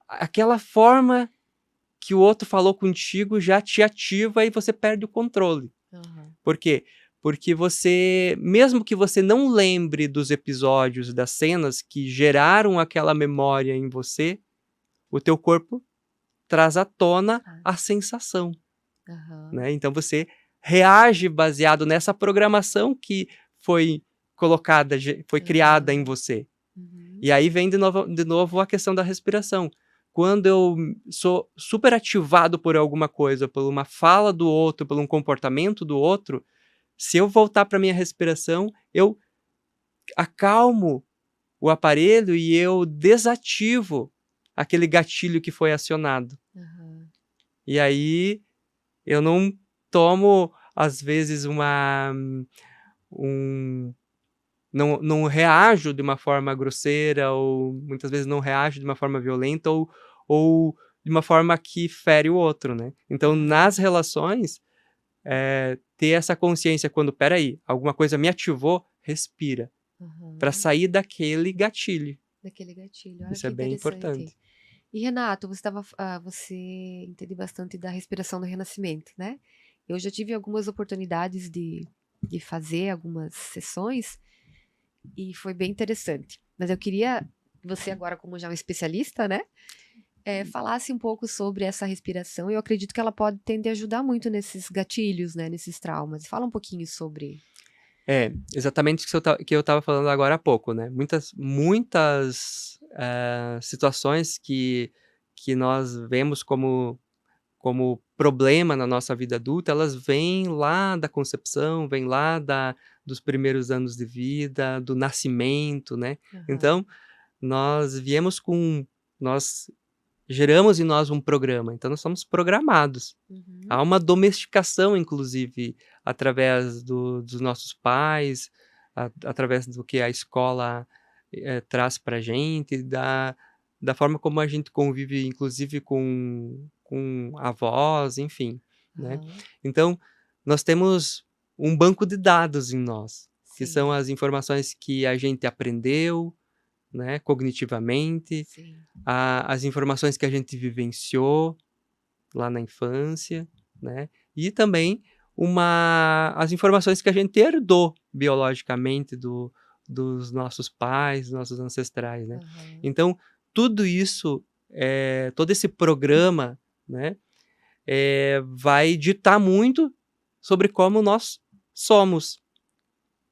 B: Aquela forma que o outro falou contigo já te ativa e você perde o controle. Por quê? Porque você, mesmo que você não lembre dos episódios, das cenas que geraram aquela memória em você, o teu corpo traz à tona a sensação. Né? Então você reage baseado nessa programação que foi criada em você. E aí vem de novo a questão da respiração. quando eu sou super ativado por alguma coisa, por uma fala do outro, por um comportamento do outro, se eu voltar para minha respiração, eu acalmo o aparelho e eu desativo aquele gatilho que foi acionado.
A: Aham.
B: E aí eu não tomo, às vezes, um não reajo de uma forma grosseira ou muitas vezes não reajo de uma forma violenta ou de uma forma que fere o outro, né. Então
A: Aham.
B: nas relações, ter essa consciência quando: "Espera aí, alguma coisa me ativou", respira, para
A: Aham.
B: sair daquele gatilho.
A: Daquele gatilho. Olha
B: Isso é
A: que
B: bem
A: interessante.
B: importante.
A: E Renato, você entende bastante da respiração do renascimento, né? Eu já tive algumas oportunidades de fazer algumas sessões e foi bem interessante. Mas eu queria que você agora, como já é um especialista, né, falasse um pouco sobre essa respiração. Eu acredito que ela pode tender a ajudar muito nesses gatilhos, né, nesses traumas. Fala um pouquinho sobre.
B: É, exatamente isso que eu estava falando agora há pouco, né. Muitas, situações que nós vemos como problema na nossa vida adulta, elas vêm lá da concepção, vêm lá dos primeiros anos de vida, do nascimento, né.
A: Aham.
B: Então, nós geramos em nós um programa, então nós somos programados.
A: Uhum.
B: Há uma domesticação, inclusive, através dos nossos pais, através do que a escola, traz para gente, da forma como a gente convive, inclusive, com avós, enfim, né.
A: Aham.
B: Então, nós temos um banco de dados em nós, que são
A: Sim,
B: as informações que a gente aprendeu, né, cognitivamente,
A: sim.
B: as informações que a gente vivenciou lá na infância, né, e também as informações que a gente herdou biologicamente dos nossos pais, dos nossos ancestrais, né.
A: Aham.
B: Então, tudo isso, todo esse programa, né, vai ditar muito sobre como nós somos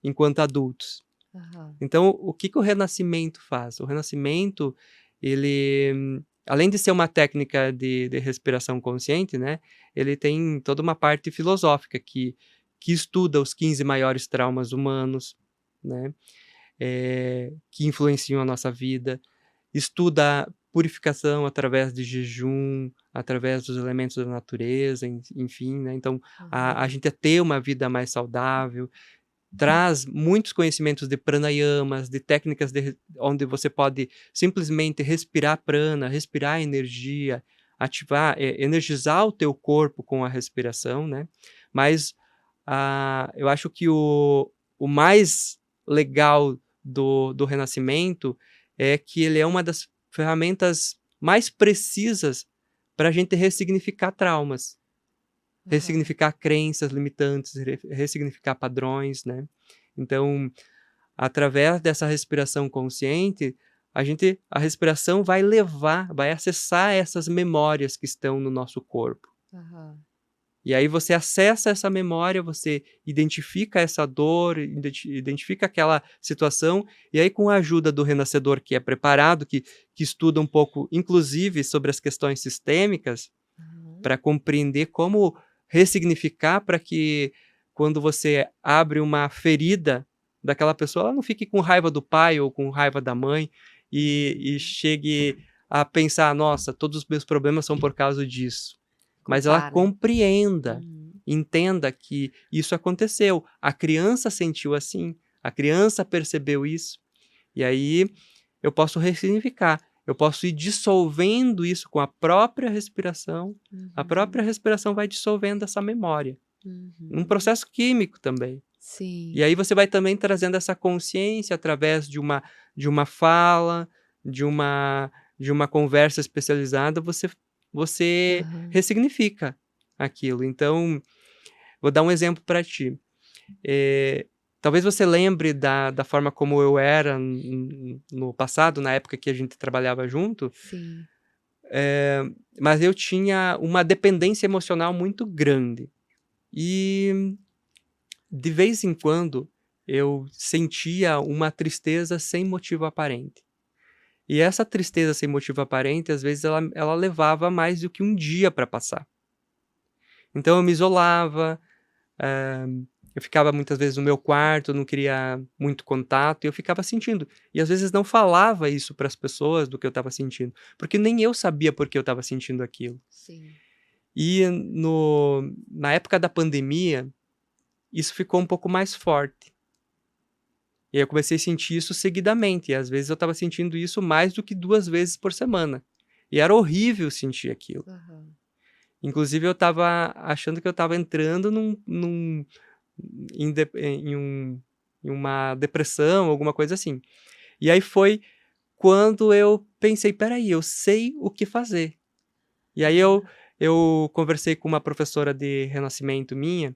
B: enquanto adultos.
A: Aham.
B: Então, o que que o renascimento faz? O renascimento, ele, além de ser uma técnica de respiração consciente, né, ele tem toda uma parte filosófica que estuda os 15 maiores traumas humanos, né, que influenciam a nossa vida, estuda a purificação através de jejum, através dos elementos da natureza, enfim, né, então a
A: Aham.
B: gente a ter uma vida mais saudável, traz muitos conhecimentos de pranayamas, de técnicas onde você pode simplesmente respirar prana, respirar energia, ativar, energizar o teu corpo com a respiração, né. Mas, eu acho que o mais legal do renascimento é que ele é uma das ferramentas mais precisas para a gente ressignificar traumas.
A: Aham.
B: Ressignificar crenças limitantes, ressignificar padrões, né. Então, através dessa respiração consciente, a respiração vai acessar essas memórias que estão no nosso corpo.
A: Aham.
B: E aí você acessa essa memória, você identifica essa dor, identifica aquela situação, e aí com a ajuda do renascedor que é preparado, que estuda um pouco, inclusive, sobre as questões sistêmicas,
A: Aham.
B: para compreender como ressignificar para que quando você abre uma ferida daquela pessoa, ela não fique com raiva do pai ou com raiva da mãe e
A: Uhum.
B: chegue a pensar: "Nossa, todos os meus problemas são por causa disso". Mas ela
A: Culpar, né?
B: compreenda,
A: Uhum.
B: entenda que isso aconteceu, a criança sentiu assim, a criança percebeu isso, e aí eu posso ressignificar, eu posso ir dissolvendo isso com a própria
A: Uhum.
B: respiração vai dissolvendo essa memória, um
A: Uhum.
B: processo químico também. E
A: Sim.
B: aí você vai também trazendo essa consciência através de uma fala, de uma de uma conversa especializada, você
A: Aham.
B: ressignifica aquilo. Então, vou dar um exemplo para ti. Eh, Talvez você lembre da forma como eu era no passado, na época que a gente trabalhava junto,
A: Sim.
B: eh, mas eu tinha uma dependência emocional muito grande. E, de vez em quando, eu sentia uma tristeza sem motivo aparente. E essa tristeza sem motivo aparente, às vezes, ela levava mais do que um dia para passar. Então eu me isolava, eh, eu ficava muitas vezes no meu quarto, não queria muito contato, e eu ficava sentindo. E às vezes não falava isso para as pessoas do que eu estava sentindo, porque nem eu sabia por que eu estava sentindo aquilo.
A: Sim.
B: E na época da pandemia, isso ficou um pouco mais forte. E aí eu comecei a sentir isso seguidamente, e às vezes eu estava sentindo isso mais do que 2 vezes por semana. E era horrível sentir aquilo.
A: Aham.
B: Inclusive eu estava achando que eu estava entrando em uma depressão, alguma coisa assim. E aí foi quando eu pensei: "Espera aí, eu sei o que fazer". E aí eu conversei com uma professora de renascimento minha,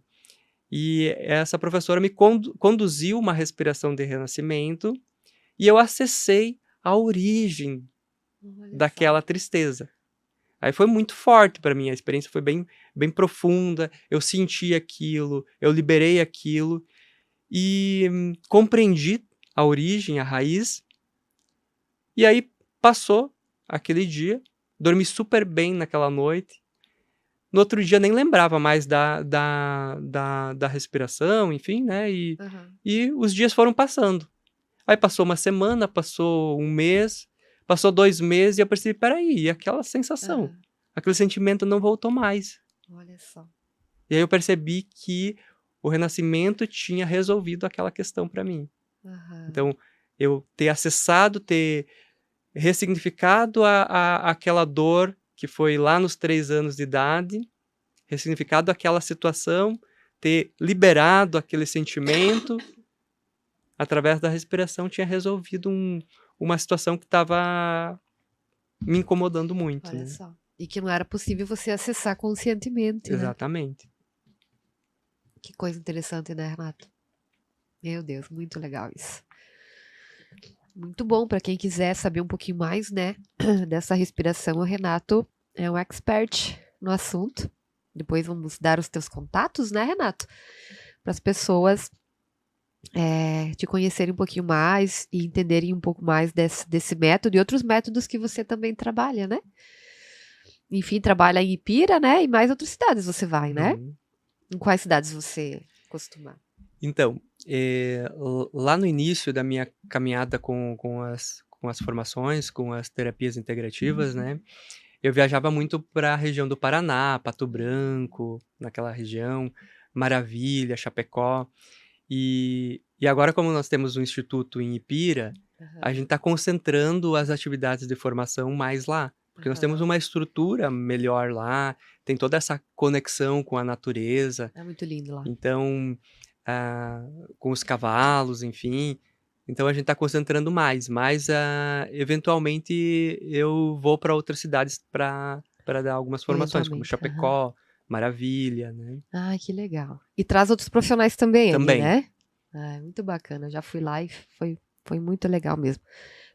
B: e essa professora me conduziu uma respiração de renascimento, e eu acessei a origem
A: Olha só.
B: daquela tristeza. Aí foi muito forte para mim, a experiência foi bem profunda, eu senti aquilo, eu liberei aquilo e compreendi a origem, a raiz, e aí passou aquele dia, dormi super bem naquela noite. No outro dia nem lembrava mais da respiração, enfim, né,
A: Aham.
B: e os dias foram passando. Aí passou uma semana, passou um mês, passou 2 meses e eu percebi: "Espera aí, e aquela sensação?
A: Aham.
B: Aquele sentimento não voltou mais".
A: Olha só.
B: E aí eu percebi que o renascimento tinha resolvido aquela questão para mim.
A: Aham.
B: Então, eu ter acessado, ter ressignificado aquela dor que foi lá nos 3 anos de idade, ressignificado aquela situação, ter liberado aquele sentimento, através da respiração tinha resolvido uma situação que estava me incomodando muito,
A: Olha
B: né.
A: só. E que não era possível você acessar conscientemente, né?
B: Exatamente.
A: Que coisa interessante, né, Renato? Meu Deus, muito legal isso. Muito bom para quem quiser saber um pouquinho mais, né, dessa respiração. O Renato é um expert no assunto. Depois vamos dar os teus contatos, né, Renato? Para as pessoas te conhecerem um pouquinho mais e entenderem um pouco mais desse método e outros métodos que você também trabalha, né? Enfim, trabalha em Ipira, né? E mais outras cidades você vai, né?
B: Uhum.
A: Em quais cidades você costuma?
B: Então, lá no início da minha caminhada com as formações, com as terapias integrativas, né, eu viajava muito para a região do Paraná, Pato Branco, naquela região, Maravilha, Chapecó. E agora, como nós temos um instituto em Ipira, a
A: Aham,
B: gente está concentrando as atividades de formação mais lá, porque nós temos
A: aham.
B: uma estrutura melhor lá, tem toda essa conexão com a natureza.
A: É muito lindo lá.
B: Então, ah, com os cavalos, enfim. Então a gente está concentrando mais, mas, eventualmente eu vou para outras cidades para dar algumas formações, como
A: Eventualmente. Aham.
B: Chapecó, Maravilha, né.
A: Ai, que legal. E traz outros profissionais também ali,
B: Também.
A: né? Ah, muito bacana. Já fui lá e foi muito legal mesmo.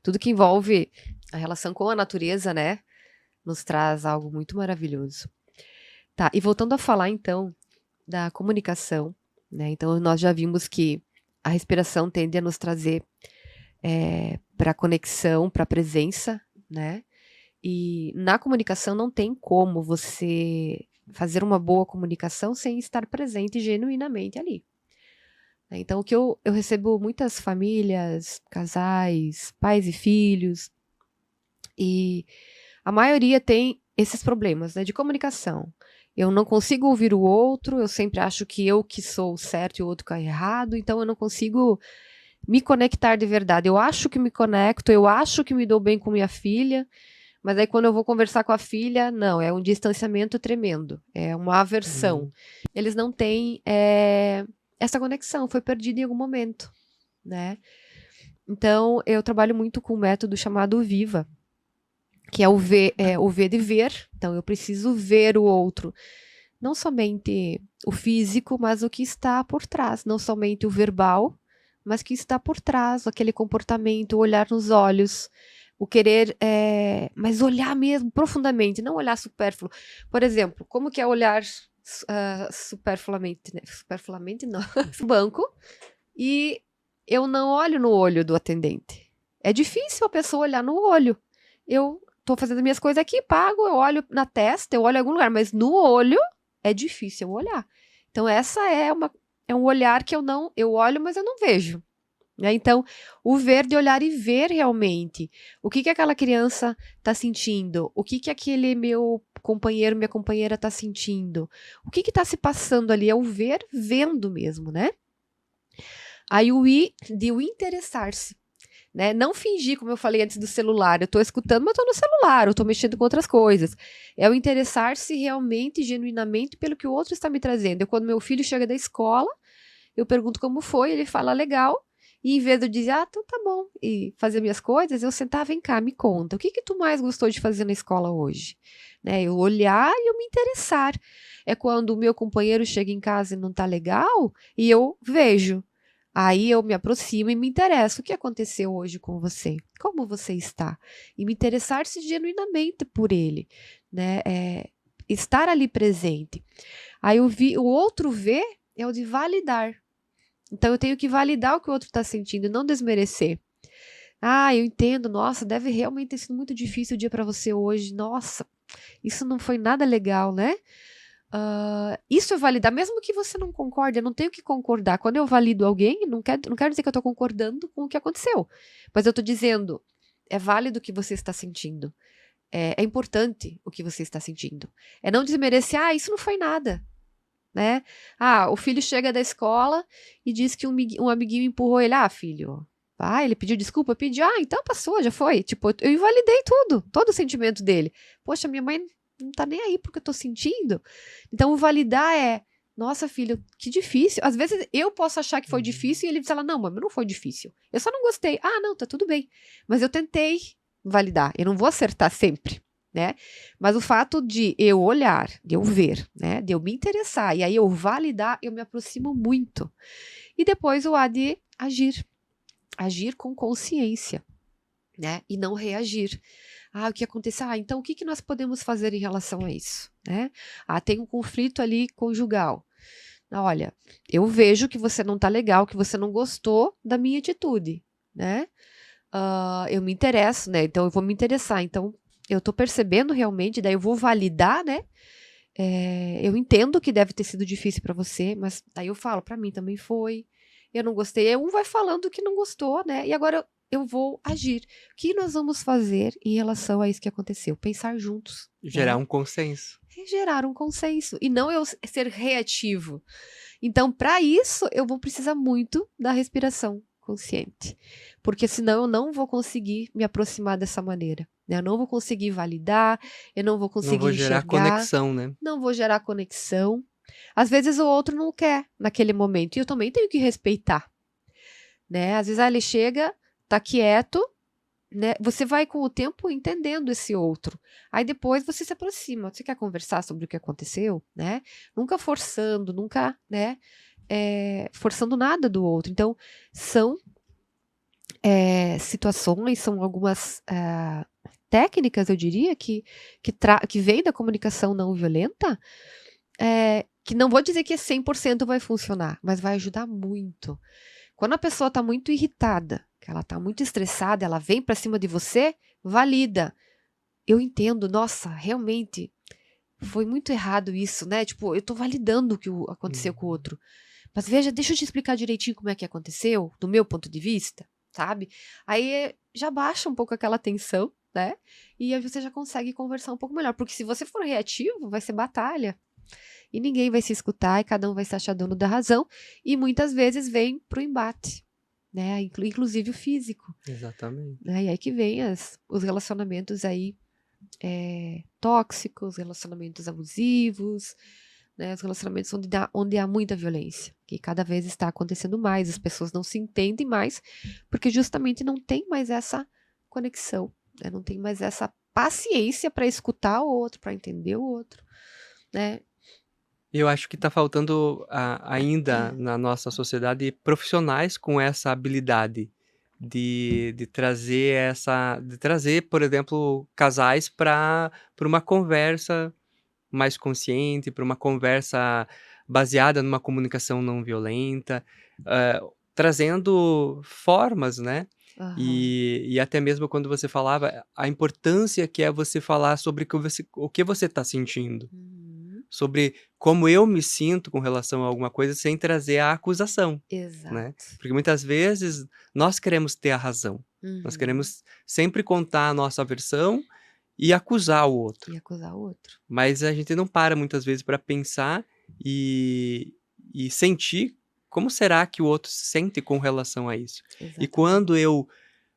A: Tudo que envolve a relação com a natureza, né? Nos traz algo muito maravilhoso. Tá, e voltando a falar então da comunicação, né? Então nós já vimos que a respiração tende a nos trazer para a conexão, para a presença, né? E na comunicação não tem como você fazer uma boa comunicação sem estar presente genuinamente ali, né. Então o que eu recebo muitas famílias, casais, pais e filhos, e a maioria tem esses problemas, né, de comunicação. Eu não consigo ouvir o outro, eu sempre acho que eu que sou o certo e o outro que é errado, então eu não consigo me conectar de verdade. Eu acho que me conecto, eu acho que me dou bem com minha filha, mas aí quando eu vou conversar com a filha, não, é um distanciamento tremendo, é uma aversão.
B: Uhum.
A: Eles não têm essa conexão, foi perdida em algum momento, né? Então eu trabalho muito com um método chamado Viva, que é o ver de ver. Então eu preciso ver o outro, não somente o físico, mas o que está por trás, não somente o verbal, mas o que está por trás, aquele comportamento, o olhar nos olhos, o querer, mas olhar mesmo profundamente, não olhar supérfluo. Por exemplo, como que é olhar superfluamente, né? Superfluamente não, banco, e eu não olho no olho do atendente. É difícil a pessoa olhar no olho. Eu tô fazendo minhas coisas aqui, pago, eu olho na testa, eu olho em algum lugar, mas no olho é difícil eu olhar. Então, essa é um olhar que eu olho, mas eu não vejo. Né? Então, o ver de olhar e ver realmente o que aquela criança está sentindo, o que aquele meu companheiro, minha companheira está sentindo, o que está se passando ali, é o ver vendo mesmo, né? Aí o I de o interessar-se. Né? Não fingir, como eu falei antes do celular, eu estou escutando, mas estou no celular, eu estou mexendo com outras coisas. É o interessar-se realmente, genuinamente, pelo que o outro está me trazendo. Eu, quando meu filho chega da escola, eu pergunto como foi, ele fala legal, e em vez de eu dizer, então tá bom, e fazer minhas coisas, eu sentar, vem cá, me conta, o que tu mais gostou de fazer na escola hoje? Né? Eu olhar e eu me interessar. É quando o meu companheiro chega em casa e não tá legal, e eu vejo. Aí eu me aproximo e me interesso. O que aconteceu hoje com você? Como você está? E me interessar-se genuinamente por ele, né? Estar ali presente. Aí o outro ver é o de validar. Então eu tenho que validar o que o outro está sentindo, não desmerecer. Ah, eu entendo. Nossa, deve realmente ter sido muito difícil o dia para você hoje. Nossa, isso não foi nada legal, né? Isso é validar, mesmo que você não concorde, eu não tenho que concordar. Quando eu valido alguém, não quero dizer que eu estou concordando com o que aconteceu, mas eu estou dizendo, é válido o que você está sentindo, é importante o que você está sentindo. É não desmerecer, isso não foi nada, né? O filho chega da escola e diz que um amiguinho empurrou ele, filho, ele pediu desculpa, pediu, então passou, já foi. Tipo, eu invalidei todo o sentimento dele. Poxa, minha mãe não tá nem aí porque eu tô sentindo. Então, o validar nossa, filho, que difícil. Às vezes eu posso achar que foi difícil e ele fala, não, mas não foi difícil. Eu só não gostei. Não, tá tudo bem. Mas eu tentei validar. Eu não vou acertar sempre, né? Mas o fato de eu olhar, de eu ver, né? De eu me interessar e aí eu validar, eu me aproximo muito. E depois o A de agir. Agir com consciência, né? E não reagir. O que aconteceu? Então o que nós podemos fazer em relação a isso, né? Tem um conflito ali conjugal. Olha, eu vejo que você não tá legal, que você não gostou da minha atitude, né? Eu me interesso, né? Então eu vou me interessar. Então eu tô percebendo realmente, daí eu vou validar, né? Eu entendo que deve ter sido difícil para você, mas aí eu falo, para mim também foi. Eu não gostei. Um vai falando que não gostou, né? E agora eu vou agir. O que nós vamos fazer em relação a isso que aconteceu? Pensar juntos.
B: Gerar
A: né?
B: um consenso.
A: Gerar um consenso. E não eu ser reativo. Então, para isso, eu vou precisar muito da respiração consciente. Porque senão eu não vou conseguir me aproximar dessa maneira. Né? Eu não vou conseguir validar, eu não vou
B: Não
A: conseguir
B: vou gerar
A: enxergar.
B: conexão, né?
A: Não vou gerar conexão. Às vezes o outro não quer naquele momento. E eu também tenho que respeitar. Né? Às vezes ele chega, tá quieto, né? Você vai com o tempo entendendo esse outro. Aí depois você se aproxima. Você quer conversar sobre o que aconteceu, né? Nunca forçando, nunca, né? Forçando nada do outro. Então, são situações, são algumas técnicas, eu diria, que vêm da comunicação não violenta, que não vou dizer que 100% vai funcionar, mas vai ajudar muito. Quando a pessoa está muito irritada, que ela está muito estressada, ela vem para cima de você, valida. Eu entendo, nossa, realmente foi muito errado isso, né? Tipo, eu estou validando o que aconteceu com o outro. Mas veja, deixa eu te explicar direitinho como é que aconteceu, do meu ponto de vista, sabe? Aí já baixa um pouco aquela tensão, né? E aí você já consegue conversar um pouco melhor. Porque se você for reativo, vai ser batalha. E ninguém vai se escutar e cada um vai se achar dono da razão. E muitas vezes vem pro embate, né? Inclusive o físico.
B: Exatamente.
A: Né? E aí que vem os relacionamentos aí tóxicos, relacionamentos abusivos, né? Os relacionamentos onde há muita violência, que cada vez está acontecendo mais, as pessoas não se entendem mais, porque justamente não tem mais essa conexão, né? Não tem mais essa paciência para escutar o outro, para entender o outro, né?
B: Eu acho que está faltando ainda na nossa sociedade profissionais com essa habilidade de trazer, por exemplo, casais para uma conversa mais consciente, para uma conversa baseada numa comunicação não violenta, trazendo formas, né,
A: Aham.
B: E até mesmo quando você falava, a importância que é você falar sobre o que você está sentindo,
A: Uhum.
B: sobre como eu me sinto com relação a alguma coisa sem trazer a acusação, né.
A: Exato.
B: Porque muitas vezes nós queremos ter a razão, nós
A: Uhum.
B: queremos sempre contar a nossa versão e acusar o outro,
A: E acusar o outro.
B: mas a gente não para muitas vezes para pensar e e sentir como será que o outro se sente com relação a isso. E quando
A: Exatamente.
B: eu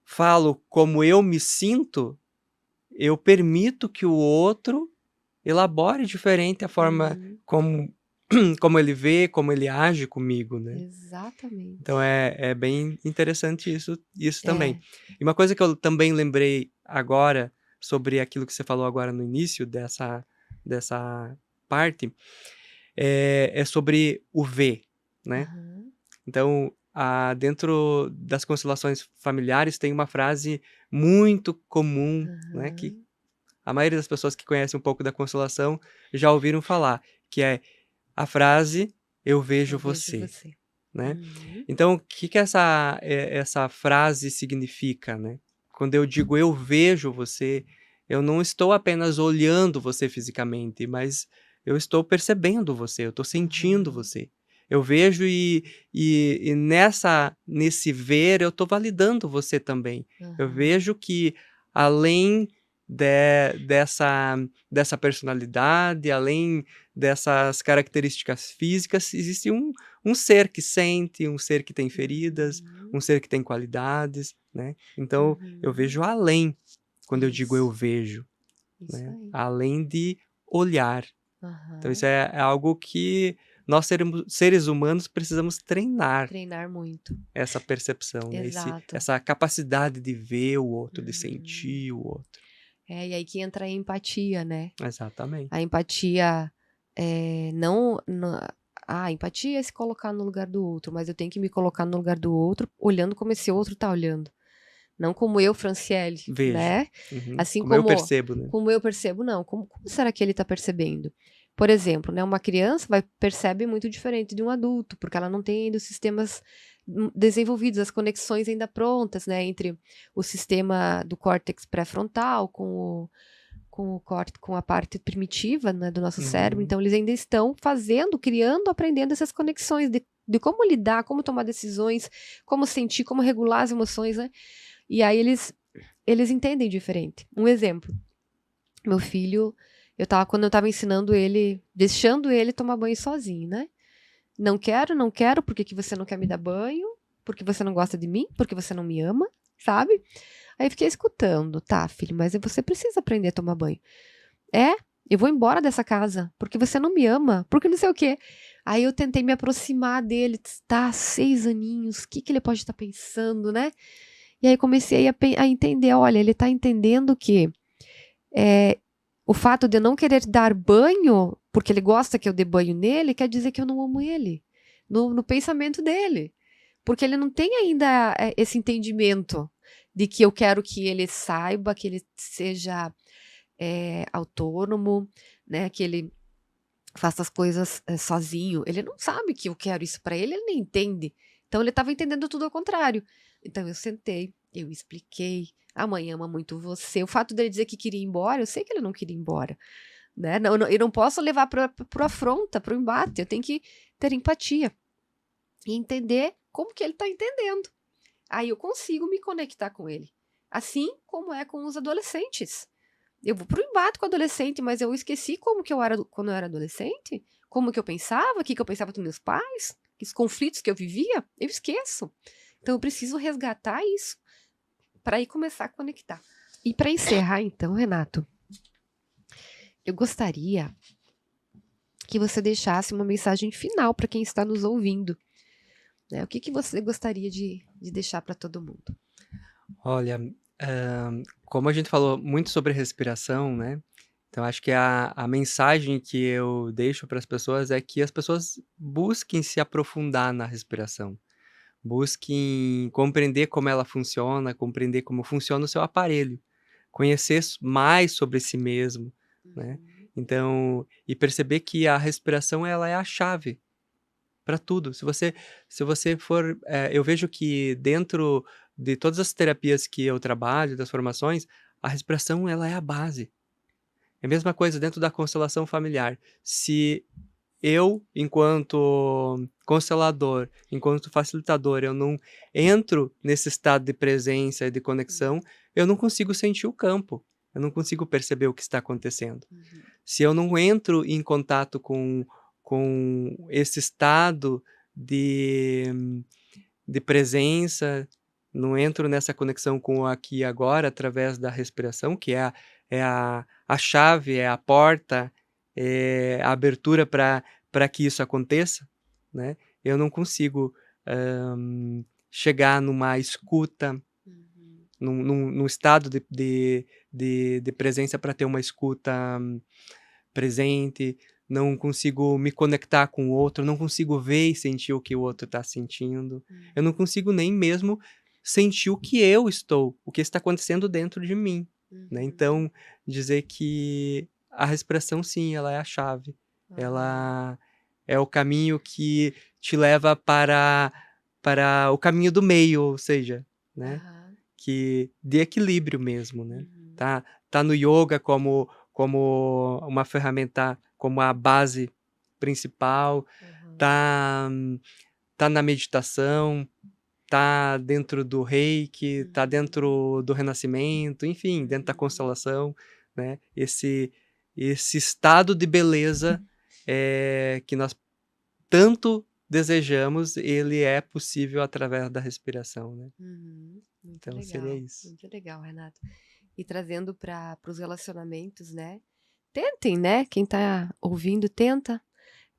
B: falo como eu me sinto, eu permito que o outro elabore diferente a forma
A: Uhum.
B: como como ele vê, como ele age comigo, né. Então
A: Exatamente.
B: é bem interessante isso também.
A: É.
B: E uma coisa que eu também lembrei agora, sobre aquilo que você falou agora no início dessa parte, é sobre o ver, né.
A: Aham.
B: Então, dentro das constelações familiares tem uma frase muito comum, né, que
A: Aham.
B: a maioria das pessoas que conhecem um pouco da constelação já ouviram falar, que é a frase: "Eu vejo
A: Eu vejo
B: você",
A: você.
B: né.
A: Uhum.
B: Então o que que essa frase significa, né. Quando eu digo: "Eu vejo você", eu não estou apenas olhando você fisicamente, mas eu estou percebendo você, eu estou sentindo
A: Aham.
B: você. Eu vejo e nesse ver eu estou validando você também. Eu
A: Aham.
B: vejo que além dessa personalidade, além dessas características físicas, existe um ser que sente, um ser que tem feridas,
A: Uhum.
B: um ser que tem qualidades, né. Então eu
A: Uhum.
B: vejo além, quando eu digo "eu
A: Isso.
B: vejo",
A: Isso
B: né,
A: aí.
B: além de olhar. Então isso
A: Aham.
B: é algo que nós seres humanos precisamos treinar,
A: Treinar muito.
B: essa percepção, né,
A: Exato.
B: essa capacidade de ver o outro, de
A: Uhum.
B: sentir o outro.
A: É, e aí que entra a empatia, né. A
B: Exatamente.
A: empatia, não na a empatia é se colocar no lugar do outro, mas eu tenho que me colocar no lugar do outro, olhando como esse outro tá olhando, não como eu, Franciele,
B: Vejo.
A: né.
B: Uhum.
A: Assim
B: Como eu
A: como
B: percebo, né.
A: como eu percebo, não, como será que ele tá percebendo? Por exemplo, né, uma criança percebe muito diferente de um adulto, porque ela não tem ainda os sistemas, desenvolvidos, as conexões ainda prontas, né, entre o sistema do córtex pré-frontal com a parte primitiva, né, do nosso cérebro,
B: Uhum.
A: então eles ainda estão fazendo, criando, aprendendo essas conexões de como lidar, como tomar decisões, como sentir, como regular as emoções, né. E aí eles entendem diferente. Um exemplo, meu filho, quando eu estava ensinando ele, deixando ele tomar banho sozinho, né. "Não quero, não quero, por que que você não quer me dar banho? Porque você não gosta de mim? Porque você não me ama?", sabe. Aí fiquei escutando, "Tá filho, mas você precisa aprender a tomar banho". "É, eu vou embora dessa casa, porque você não me ama, porque não sei o quê". Aí eu tentei me aproximar dele, tá, 6 aninhos, o que que ele pode estar pensando, né. E aí comecei a entender, olha, ele tá entendendo que, eh, o fato de eu não querer dar banho, porque ele gosta que eu dê banho nele, quer dizer que eu não amo ele, no pensamento dele. Porque ele não tem ainda, esse entendimento de que eu quero que ele saiba, que ele seja, autônomo, né, que ele faça as coisas, sozinho. Ele não sabe que eu quero isso pra ele, ele nem entende. Então ele estava entendendo tudo ao contrário. Então eu sentei, eu expliquei, "A mãe ama muito você", o fato dele dizer que queria ir embora, eu sei que ele não queria ir embora, né, eu não posso levar para o afronta, para o embate, eu tenho que ter empatia e entender como que ele está entendendo. Aí eu consigo me conectar com ele. Assim como é com os adolescentes. Eu vou para o embate com o adolescente, mas eu esqueci como que eu era quando eu era adolescente, como que eu pensava, o que que eu pensava dos meus pais, os conflitos que eu vivia, eu esqueço. Então eu preciso resgatar isso para aí começar a conectar. E para encerrar então, Renato, eu gostaria que você deixasse uma mensagem final para quem está nos ouvindo, né. O que que você gostaria de deixar para todo mundo?
B: Olha, como a gente falou muito sobre respiração, né, então acho que a mensagem que eu deixo para as pessoas é que as pessoas busquem se aprofundar na respiração, busquem compreender como ela funciona, compreender como funciona o seu aparelho, conhecer mais sobre si mesmo, né,
A: Uhum.
B: então e perceber que a respiração ela é a chave para tudo. Se você for, eu vejo que dentro de todas as terapias que eu trabalho, das formações, a respiração ela é a base. É a mesma coisa dentro da constelação familiar. Se eu, enquanto constelador, enquanto facilitador, eu não entro nesse estado de presença e de conexão, eu não consigo sentir o campo. Eu não consigo perceber o que está acontecendo. Se eu não entro em contato com esse estado de presença, não entro nessa conexão com o aqui e agora através da respiração, que é a chave, é a porta, é a abertura para que isso aconteça, né? Eu não consigo chegar numa escuta, num estado de presença para ter uma escuta presente, não consigo me conectar com o outro, não consigo ver e sentir o que o outro está sentindo, eu não consigo nem mesmo sentir o que eu estou, o que está acontecendo dentro de mim, né? Então, dizer que a respiração, sim, ela é a chave, ela é o caminho que te leva para o caminho do meio, ou seja, né? Que de equilíbrio mesmo, né? Tá no yoga como uma ferramenta, como a base principal, tá na meditação, tá dentro do reiki, tá dentro do renascimento, enfim, dentro da constelação, né? Esse estado de beleza que nós tanto desejamos, ele é possível através da respiração, né?
A: Muito
B: Então,
A: legal,
B: seria isso.
A: muito legal, Renato. E trazendo para os relacionamentos, né? Tentem, né? Quem está ouvindo, tenta.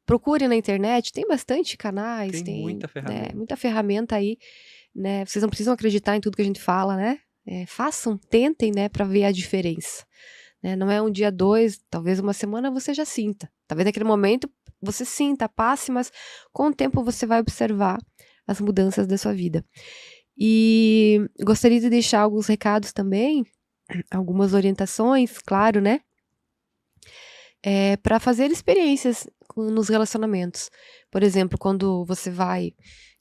A: Procure na internet, tem bastante canais,
B: Tem muita ferramenta.
A: Né, muita ferramenta aí, né? Vocês não precisam acreditar em tudo que a gente fala, né? Façam, tentem, né, para ver a diferença. Né? Não é um dia, 2, talvez uma semana você já sinta. Talvez naquele momento você sinta, passe, mas com o tempo você vai observar as mudanças da sua vida. E gostaria de deixar alguns recados também, algumas orientações, claro, né? Para fazer experiências nos relacionamentos. Por exemplo, quando você vai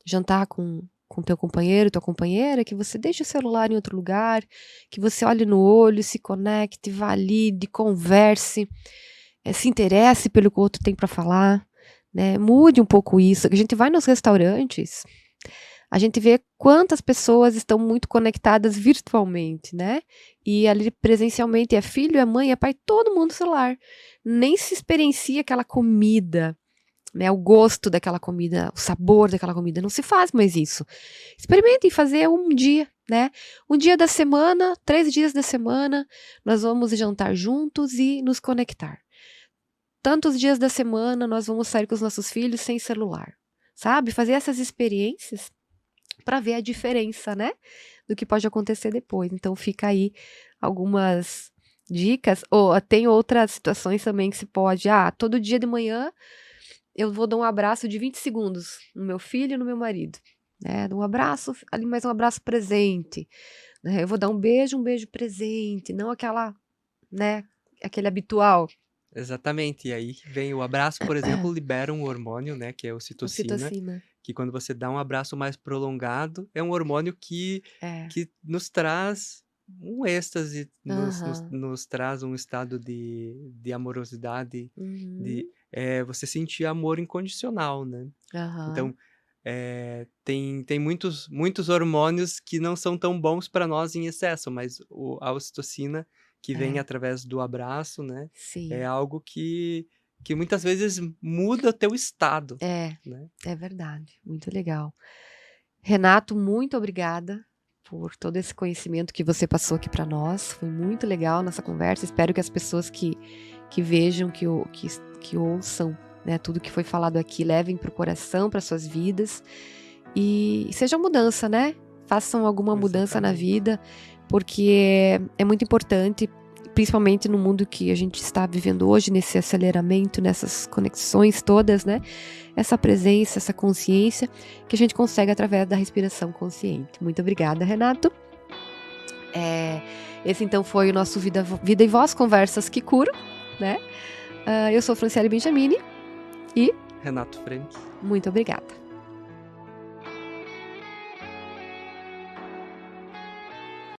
A: jantar com teu companheiro, tua companheira, que você deixe o celular em outro lugar, que você olhe no olho, se conecte, valide, converse, se interesse pelo que o outro tem para falar, né? Mude um pouco isso. A gente vai nos restaurantes, a gente vê quantas pessoas estão muito conectadas virtualmente, né? E ali presencialmente é filho, é mãe, é pai, todo mundo no celular. Nem se experiencia aquela comida, né? O gosto daquela comida, o sabor daquela comida. Não se faz mais isso. Experimentem fazer um dia, né? Um dia da semana, 3 dias da semana, nós vamos jantar juntos e nos conectar. Tantos dias da semana nós vamos sair com os nossos filhos sem celular, sabe? Fazer essas experiências para ver a diferença, né, do que pode acontecer depois. Então fica aí algumas dicas, ou tem outras situações também que se pode, todo dia de manhã eu vou dar um abraço de 20 segundos no meu filho e no meu marido, né, um abraço, ali mais um abraço presente, né, eu vou dar um beijo presente, não aquela, né, aquele habitual.
B: Exatamente, e aí vem o abraço, por exemplo, libera um hormônio, né, que é o ocitocina, que quando você dá um abraço mais prolongado, é um hormônio que nos traz um êxtase, nos traz um estado de amorosidade, de você sentir amor incondicional, né? Então, tem muitos hormônios que não são tão bons para nós em excesso, mas a ocitocina, que vem através do abraço, né?
A: Sim.
B: É algo que muitas vezes muda o teu estado. Né?
A: É verdade. Muito legal. Renato, muito obrigada por todo esse conhecimento que você passou aqui para nós. Foi muito legal nossa conversa. Espero que as pessoas que vejam, que ouçam, né, tudo que foi falado aqui, levem para o coração, para suas vidas. E seja mudança, né? Façam alguma mudança na vida, porque é muito importante, principalmente no mundo que a gente está vivendo hoje, nesse aceleramento, nessas conexões todas, né? Essa presença, essa consciência que a gente consegue através da respiração consciente. Muito obrigada, Renato. Esse então foi o nosso Vida e Voz, Conversas que Curam, né? Eu sou Franciele Benjamini e...
B: Renato Frank.
A: Muito obrigada.